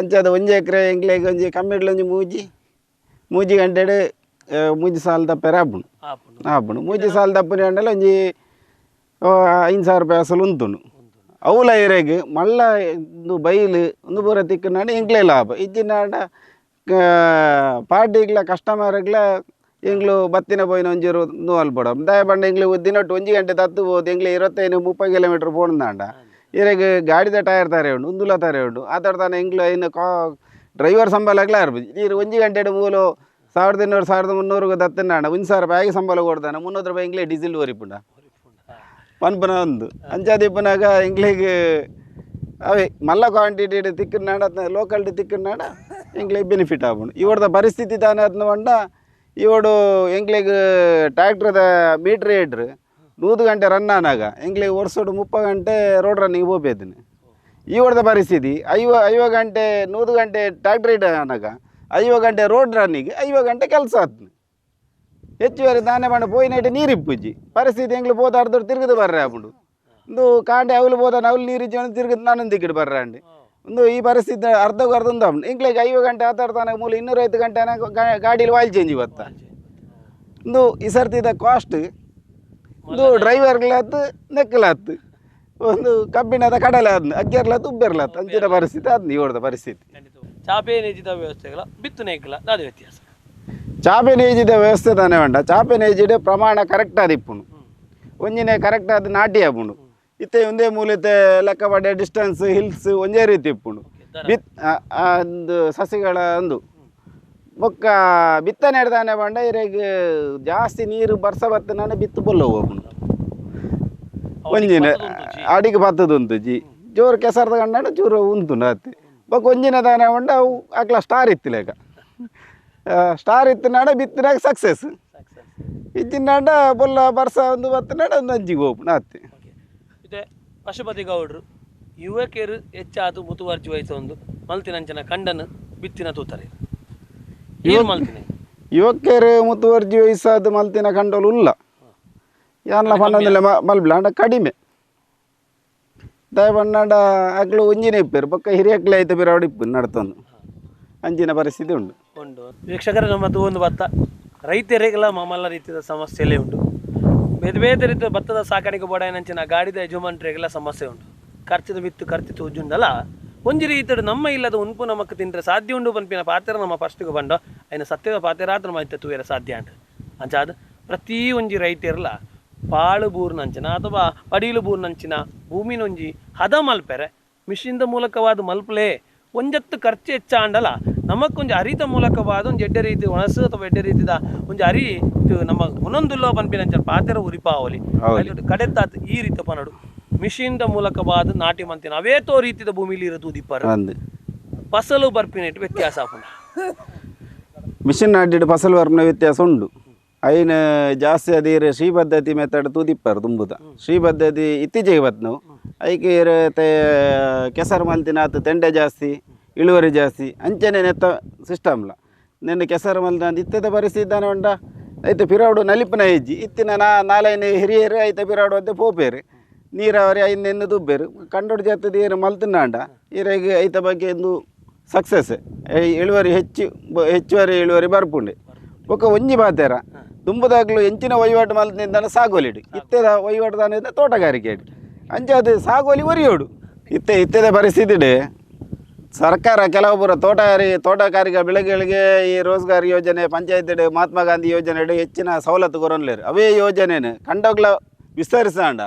ಅಂಚಾದ 1 ಎಕರೆ ಎಂಗ್ಲೆಗೆ ಒಂಜಿ ಕಮ್ಮಿಡ್ಲ ಒಂಜಿ ಮೂಜಿ ಗಂಟೆಡೆ ಮೂಜಿ ಸಾಲು ತಪ್ಪರೆ ಆಪುಂಡು ಮೂಜಿ ಸಾಲು ತಪ್ಪನಿ ಅಂಡಲ್ಲ ಒಂಜಿ 5,000 ರೂಪಾಯಿ ಅಸಲು ಉಂತುಂಡು. ಅವಲ ಇರೆಗೆ ಮಲ್ಲ ಒಂದು ಬೈಲು ಒಂದು ಪೂರ ತಿಕ್ಕನಾಡ ಎಂಗ್ಲೇ ಲಾಭ ಇಜ್ಜಿನಾಡ ಪಾರ್ಟಿಗ್ಲ ಕಸ್ಟಮರ್ಗ್ಲ ಎಂಗ್ಲು ಬತ್ತಿನ ಪೋಯಿನ ಒಂಜೂರು ನೂಲ್ಪಡ ದಯ ಬಂಡ ಎಂಗ್ಲು ದಿನೊಟ್ಟು 1 ಗಂಟೆ ತತ್ತು ಹೋದು ಎಂಗ್ಲೆ 25-30 ಕಿಲೋಮೀಟರ್ ಪೋಣದಾಂಡ ಇರೆಗೆ ಗಾಡಿದ ಟೈರ್ ತಾರೆ ಉಂಡು ಉಂದುಲ ತಾರೆ ಉಂಡು ಆತರ ತಾನೆ ಎಂಗ್ಲು ಇನ್ನು ಡ್ರೈವರ್ ಸಂಬಳಗ್ಲ ಇರ್ಬೋದು. ನೀರು 1 ಗಂಟೆ ಮೂಲು 1,200-1,300 ತತ್ತಿನಾಡ 1,000 ರೂಪಾಯಿ ಸಂಬಳ ಕೊಡ್ತಾನೆ 300 ರೂಪಾಯಿ ಎಂಗ್ಲೇ ಡೀಸೆಲ್ ಒರಿಪುಂಡ ಪನ್ಪನ ಒಂದು ಅಂಚಾದಿಪ್ಪನಾಗ ಎಂಗ್ಲಿಗೆ ಅವೇ ಮಲ್ಲ ಕ್ವಾಂಟಿಟಿ ತಿಕ್ಕನಾಡ ಲೋಕಲ್ ತಿಕ್ಕನಾಡ ಎಂಗ್ಲಿಗೆ ಬೆನಿಫಿಟ್ ಆಗ್ಬೋದು. ಇವಡ್ದ ಪರಿಸ್ಥಿತಿ ತಾನೇ ಅದನ್ನ ಬಂಡ ಇವಡು ಎಂಗ್ಲಿಗೆ ಟ್ರ್ಯಾಕ್ಟ್ರದ ಮೀಟ್ರ್ ಇಡ್ರು 100 ಗಂಟೆ ರನ್ ಆನಾಗ ಎಂಗ್ಲಿಗೆ ವರ್ಷೋಡು 30 ಗಂಟೆ ರೋಡ್ ರನ್ನಿಗೆ ಹೋಗ್ಬೇತೀನಿ. ಇವಡ್ದ ಪರಿಸ್ಥಿತಿ 5 ಗಂಟೆ 100 ಗಂಟೆ ಟ್ರ್ಯಾಕ್ಟ್ರ್ ಇಡ್ ಆನಾಗ 5 ಗಂಟೆ ರೋಡ್ ರನ್ನಿಗೆ 5 ಗಂಟೆ ಕೆಲಸ ಆತ್ನು ಹೆಚ್ಚುವರಿ ದಾನೆ ಬಣ್ಣ ಪೋಯಿನೈಟ್ ನೀರಿಪ್ಪುಜ್ಜಿ ಪರಿಸ್ಥಿತಿ ಎಂಗ್ಲು ಪೋದ ಅರ್ಧರು ತಿರುಗದು ಬರ್ರೆ ಆಪುಂಡು ಒಂದು ಕಾಂಡೆ ಅವಲು ಪೋದಾನ ಅವಳು ನೀರಿಜ್ಜಿ ತಿರುಗದು ನಾನು ತಿಕ್ಕಿಡು ಬರ್ರೆ ಅಂಡಿ ಒಂದು ಈ ಪರಿಸ್ಥಿತಿ ಅರ್ಧಕ್ಕೂ ಅರ್ಧ ಉಂಟು ಎಂಗ್ಲಿಗೆ 5 ಗಂಟೆ ಆತಾಡ್ತಾನೆ ಮೂಲ 205 ಗಂಟೆ ಗಾಡಿಯಲ್ಲಿ ಆಯಿಲ್ ಚೇಂಜ್ ಇವತ್ತ ಒಂದು ಈ ಸರ್ತಿದ ಕಾಸ್ಟ್ ಒಂದು ಡ್ರೈವರ್ಗಳಾತು ನೆಕ್ಕಲಾತು ಒಂದು ಕಬ್ಬಿಣದ ಕಡಲೆ ಆದ್ನು ಅಗ್ಗೆರ್ಲಾತು ಉಬ್ಬೆರ್ಲಾತು ಅಂಚಿನ ಪರಿಸ್ಥಿತಿ ಆದ್ನು ಇವಡ್ದ ಪರಿಸ್ಥಿತಿ. ಚಾಪೆ ನೇಜಿದ ವ್ಯವಸ್ಥೆಗಳ ಬಿತ್ತು ನೇಕಲ ಅದು ವ್ಯತ್ಯಾಸ. ಚಾಪೆ ನೇಜಿದ ವ್ಯವಸ್ಥೆ ತಾನೇ ಬೇಡ ಚಾಪೆ ನೇಜಿಡೆ ಪ್ರಮಾಣ ಕರೆಕ್ಟ್ ಆದಿಪ್ಪುನು ಒಂಜಿನೇ ಕರೆಕ್ಟ್ ಆದ ನಾಟಿ ಆಪುಂಡು ಇತ್ತೆ ಒಂದೇ ಮೂಲತೆ ಲೆಕ್ಕ ಪಡೆ ಡಿಸ್ಟೆನ್ಸ್ ಹಿಲ್ಸ್ ಒಂದೇ ರೀತಿ ಇಪ್ಪುಂಡು ಒಂದು ಸಸಿಗಳ ಒಂದು ಬೊಕ್ಕ ಬಿತ್ತನೆ ಹಿಡ್ದಾನೆ ಬಂಡ ಇರೆಗೆ ಜಾಸ್ತಿ ನೀರು ಬರ್ಸ ಬತ್ತನಾನೆ ಬಿತ್ತು ಬೊಲ್ಲ ಹೋಗ್ಬಿಡು ಒಂಜಿನ ಅಡಿಗೆ ಬತ್ತದುಂಟು ಜೋರು ಕೆಸರದ ಕಂಡ ಚೂರು ಉಂಟು ಅತ್ತೆ ಬೊಕ್ಕ ಒಂಜಿನ ತಾನೆ ಬಂಡ ಅವು ಆಕ್ಲ ಸ್ಟಾರ್ ಇತ್ತಿಲೇಗ ಸ್ಟಾರ್ ಇತ್ತಿನಾಡ ಬಿತ್ತಿನಾಗ ಸಕ್ಸಸ್ ಇತ್ತಿನಾಡ ಬೊಲ್ಲ ಬರ್ಸ ಒಂದು ಬತ್ತನಾಡ ಒಂದು ಅಂಜಿಗೆ ಹೋಗ್ಬಿಡು ಅತ್ತೆ. ಇದೆ ಪಶುಪತಿ ಗೌಡ್ರು ಯುವಕಿಯರು ಹೆಚ್ಚಾತು ಮುತುವರ್ಜಿ ವಹಿಸೊಂದು ಮಲ್ತಿನಂಚನ ಕಂಡನು ಬಿತ್ತಿನ ತೂತಾರೆ ಯುವಕಿಯರು ಮುತುವರ್ಜಿ ವಹಿಸೋದು ಮಲ್ತಿನ ಕಂಡಲು ಇಲ್ಲ ಯಾನ್ಲ ಪಂಡೊಂದಿಲ್ಲ ಮಲ್ಬಿಡ ಕಡಿಮೆ ದಯಬಣ್ಣಾಡ ಅಕ್ಲು ಒಂಜಿನ ಇಪ್ಪೇರು ಪಕ್ಕ ಹಿರಿಯಕ್ಲೆ ಐತೆ ಬಿರಾವಡಿ ಇಪ್ಪು ನಡ್ತಂದು ಅಂಚಿನ ಪರಿಸ್ಥಿತಿ ಉಂಟು. ವೀಕ್ಷಕರ ನಮ್ಮದು ಒಂದು ಭತ್ತ ರೈತರಿಗೆಲ್ಲ ಮಾಮಲ್ಲ ರೀತಿಯ ಸಮಸ್ಯೆಯಲ್ಲೇ ಉಂಟು. ಬೇರೆ ಬೇರೆ ರೀತಿಯ ಭತ್ತದ ಸಾಕಾಣಿಕೆ ಬೋಡಾಯನಂಚಿನ ಗಾಡಿದ ಯಜಮಾನರಿಗೆಲ್ಲ ಸಮಸ್ಯೆ ಉಂಟು. ಖರ್ಚಿದ ಬಿತ್ತು ಖರ್ಚಿತು ಉಜ್ಜುಂಡಲ್ಲ ಒಂಜಿ ರೀತಿಯ ನಮ್ಮ ಇಲ್ಲದ ಉಂಪು ನಮಕ್ ತಿಂದರೆ ಸಾಧ್ಯ ಉಂಡು ಪನ್ಪಿನ ಪಾತ್ರ ನಮ್ಮ ಫಸ್ಟಿಗೆ ಬಂಡು ಅಯ್ನ ಸತ್ಯದ ಪಾತ್ರಾತ್ರ ಮಾಹಿತಿ ತೂವೇರ ಸಾಧ್ಯ ಉಂಟು ಅಂಚಾದ ಪ್ರತಿ ಒಂಜಿ ರೈತರ್ಲ ಪಾಳು ಬೂರ್ನಂಚಿನ ಅಥವಾ ಪಡೀಲು ಬೂರ್ನಂಚಿನ ಭೂಮಿನೊಂಜಿ ಹದ ಮಲ್ಪೆರೆ ಮಿಷಿನ್ದ ಮೂಲಕವಾದ ಮಲ್ಪಲೇ ಒಂಜತ್ತು ಖರ್ಚು ಹೆಚ್ಚಾಂಡಲ್ಲ ನಮಕೊಂಜಿ ಅರಿತ ಮೂಲಕವಾದ ಒಂದು ಎಡ್ಡೆ ರೀತಿ ಒಣಸು ಅಥವಾ ಎಡ್ಡೆ ರೀತಿದ ಒಂದು ಅರಿ ನಮ್ಮ ಒಂದೊಂದುಲ್ಲೋ ಪನ್ಪಿನಂಚ ಪಾತ್ರ ಉರಿಪಾವಲಿ ಕಡೆತ್ತಾತ್ ಈ ರೀತಿ ಪನಡು ಮಿಷಿನ್ದ ಮೂಲಕವಾದ ನಾಟಿ ಮಂತಿನ ಅವೇತೋ ರೀತಿದ ಭೂಮಿಲಿ ಇರೋದು ದಿಪ್ಪರು ಫಸಲು ಬರ್ಪಿನ ವ್ಯತ್ಯಾಸ ಮಿಷಿನ್ ನಾಟಿಡ್ ಫಸಲು ಬರ್ಪಿನ ವ್ಯತ್ಯಾಸ ಉಂಡು. ಅಯ್ನ ಜಾಸ್ತಿ ಅದಿರ ಶ್ರೀ ಪದ್ಧತಿ ಮೆಥಡ್ ತೂದಿಪ್ಪರು ತುಂಬುದ ಶ್ರೀ ಪದ್ಧತಿ ಇತ್ತೀಚೆಗೆ ಬತ್ ನಾವು ಐಕೆ ಕೆಸರು ಮಲ್ತಿನ ಆತು ತೆಂಡೆ ಜಾಸ್ತಿ ಇಳುವರಿ ಜಾಸ್ತಿ ಅಂಚನೆ ನೆತ್ತ ಸಿಸ್ಟಮ್ಲ ನೆನ್ನೆ ಕೆಸರು ಮಲ್ದ ಇತ್ತದ ಪರಿಸ್ಥಿತಿ ತಾನೆ ಉಂಡ ಐತೆ ಪಿರಾಡು ನಲಿಪನ ಹೆಜ್ಜಿ ಇತ್ತಿನ ನಾಲೈನ ಹಿರಿಯರು ಐತೆ ಪಿರಾಡು ಅದೇ ಪೋಪೇರು ನೀರಾವರಿ ಐನೆನ್ನು ದುಬ್ಬೇರು ಕಂಡೋಡು ಜಾತದ ಏರು ಮಲ್ತಿನಾಂಡ ಇರಾಗಿ ಐತ ಬಗ್ಗೆ ಒಂದು ಸಕ್ಸಸ್ ಇಳುವರಿ ಹೆಚ್ಚುವರಿ ಇಳುವರಿ ಬರ್ಪುಂಡೆ ಒಕ್ಕ ಒಂಜಿ ಬಾತೇರ ದುಂಬುದಾಗಲು ಹೆಂಚಿನ ವಹಿವಾಟು ಮಲ್ತಿಂದ ಸಾಗೋಲಿಡು ಇತ್ತೆದ ವಹಿವಾಟು ದಾನ ತೋಟಗಾರಿಕೆ ಅಂಚೆ ಅದು ಸಾಗೋಲಿ ಒರಿಯೋಡು ಇತ್ತೆದ ಪರಿಸ್ಥಿತಿ ಸರ್ಕಾರ ಕೆಲವೊಬ್ಬರ ತೋಟಗಾರಿಕಾ ಬೆಳೆಗಳಿಗೆ ಈ ರೋಜ್ಗಾರ್ ಯೋಜನೆ ಪಂಚಾಯತ್ ಮಹಾತ್ಮ ಗಾಂಧಿ ಯೋಜನೆ ಹೆಚ್ಚಿನ ಸವಲತ್ತು ಕೊರಲೇರು ಅವೇ ಯೋಜನೆನು ಕಂಡೋಗ್ಲ ವಿಸ್ತರಿಸಾಂಡ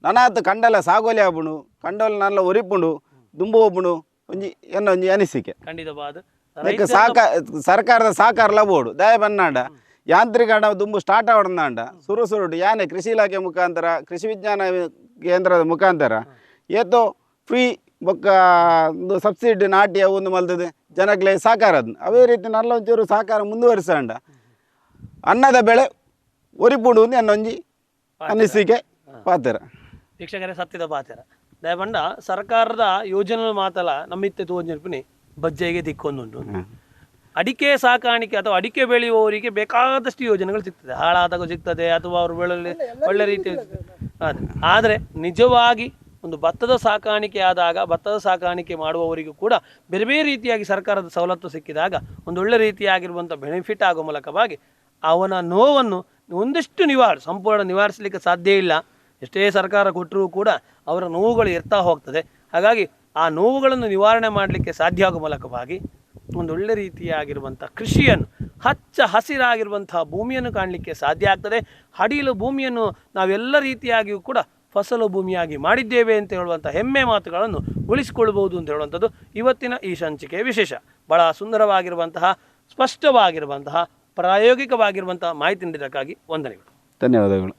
ನನಾತ್ ಕಂಡಲ ಸಾಗೋಲಿ ಆಪುಂಡು ಕಂಡೋಲ ನಲ್ಲ ಒರಿಪುಂಡು ದುಂಬು ಹೋಪುಂಡು ಒಂಜಿ ಒಂಜಿ ಅನಿಸಿಕೆ ಖಂಡಿತವಾದ ಅದಕ್ಕೆ ಸರ್ಕಾರದ ಸಹಕಾರ ಲಬೋಡು ದಯ ಬನ್ನಾಂಡ ಯಾಂತ್ರೀಕರಣ ದುಂಬು ಸ್ಟಾರ್ಟ್ ಆವಡಂದಾಂಡ ಸುರುಡು ಯಾನೆ ಕೃಷಿ ಇಲಾಖೆ ಮುಖಾಂತರ ಕೃಷಿ ವಿಜ್ಞಾನ ಕೇಂದ್ರದ ಮುಖಾಂತರ ಏತೋ ಫ್ರೀ ಬೊಕ್ಕ ಒಂದು ಸಬ್ಸಿಡಿ ನಾಟಿ ಒಂದು ಮಲ್ತದೆ ಜನಕ್ಕೆ ಸಹಕಾರ ಅದು ಅವೇ ರೀತಿ ನಲ್ಲ ಒಂಚೂರು ಸಹಕಾರ ಮುಂದುವರಿಸಾಂಡ ಅನ್ನದ ಬೆಳೆ ಒರಿಪುಡು ಅನ್ನೊಂಜಿ ಅನಿಸಿಕೆ ಪಾತ್ರ ವೀಕ್ಷಕರೇ ಸತ್ಯದ ಪಾತ್ರ ದಯಪಂಡ ಸರ್ಕಾರದ ಯೋಜನೆ ಮಾತಲ್ಲ ನಮ್ಮಿತ್ತೆ ತೋಜನಿರ್ಪಿನಿ ಬಜ್ಜೆಗೆ ದಿಕ್ಕೊಂದುಂಟು ಅಡಿಕೆ ಸಾಕಾಣಿಕೆ ಅಥವಾ ಅಡಿಕೆ ಬೆಳೆಯುವವರಿಗೆ ಬೇಕಾದಷ್ಟು ಯೋಜನೆಗಳು ಸಿಗ್ತದೆ ಹಾಳಾದಾಗ ಸಿಗ್ತದೆ ಅಥವಾ ಅವರು ಬೆಳೆಯಲ್ಲಿ ಒಳ್ಳೆ ರೀತಿಯಲ್ಲಿ ಆದರೆ ನಿಜವಾಗಿ ಒಂದು ಭತ್ತದ ಸಾಕಾಣಿಕೆ ಆದಾಗ ಭತ್ತದ ಸಾಕಾಣಿಕೆ ಮಾಡುವವರಿಗೂ ಕೂಡ ಬೇರೆ ಬೇರೆ ರೀತಿಯಾಗಿ ಸರ್ಕಾರದ ಸವಲತ್ತು ಸಿಕ್ಕಿದಾಗ ಒಂದು ಒಳ್ಳೆ ರೀತಿಯಾಗಿರುವಂಥ ಬೆನಿಫಿಟ್ ಆಗೋ ಮೂಲಕವಾಗಿ ಅವನ ನೋವನ್ನು ಒಂದಷ್ಟು ಸಂಪೂರ್ಣ ನಿವಾರಿಸಲಿಕ್ಕೆ ಸಾಧ್ಯ ಇಲ್ಲ. ಎಷ್ಟೇ ಸರ್ಕಾರ ಕೊಟ್ಟರೂ ಕೂಡ ಅವರ ನೋವುಗಳು ಇರ್ತಾ ಹೋಗ್ತದೆ. ಹಾಗಾಗಿ ಆ ನೋವುಗಳನ್ನು ನಿವಾರಣೆ ಮಾಡಲಿಕ್ಕೆ ಸಾಧ್ಯ ಆಗೋ ಮೂಲಕವಾಗಿ ಒಂದೊಳ್ಳೆ ರೀತಿಯಾಗಿರುವಂಥ ಕೃಷಿಯನ್ನು ಹಚ್ಚ ಹಸಿರಾಗಿರುವಂಥ ಭೂಮಿಯನ್ನು ಕಾಣಲಿಕ್ಕೆ ಸಾಧ್ಯ ಆಗ್ತದೆ. ಹಡಿಲು ಭೂಮಿಯನ್ನು ನಾವೆಲ್ಲ ರೀತಿಯಾಗಿಯೂ ಕೂಡ ಫಸಲು ಭೂಮಿಯಾಗಿ ಮಾಡಿದ್ದೇವೆ ಅಂತ ಹೇಳುವಂಥ ಹೆಮ್ಮೆ ಮಾತುಗಳನ್ನು ಉಳಿಸಿಕೊಳ್ಬಹುದು ಅಂತ ಹೇಳುವಂಥದ್ದು ಇವತ್ತಿನ ಈ ಸಂಚಿಕೆಯ ವಿಶೇಷ. ಬಹಳ ಸುಂದರವಾಗಿರುವಂತಹ ಸ್ಪಷ್ಟವಾಗಿರುವಂತಹ ಪ್ರಾಯೋಗಿಕವಾಗಿರುವಂತಹ ಮಾಹಿತಿ ನೀಡಿದ್ದಕ್ಕಾಗಿ ವಂದನೆಗಳು. ಧನ್ಯವಾದಗಳು.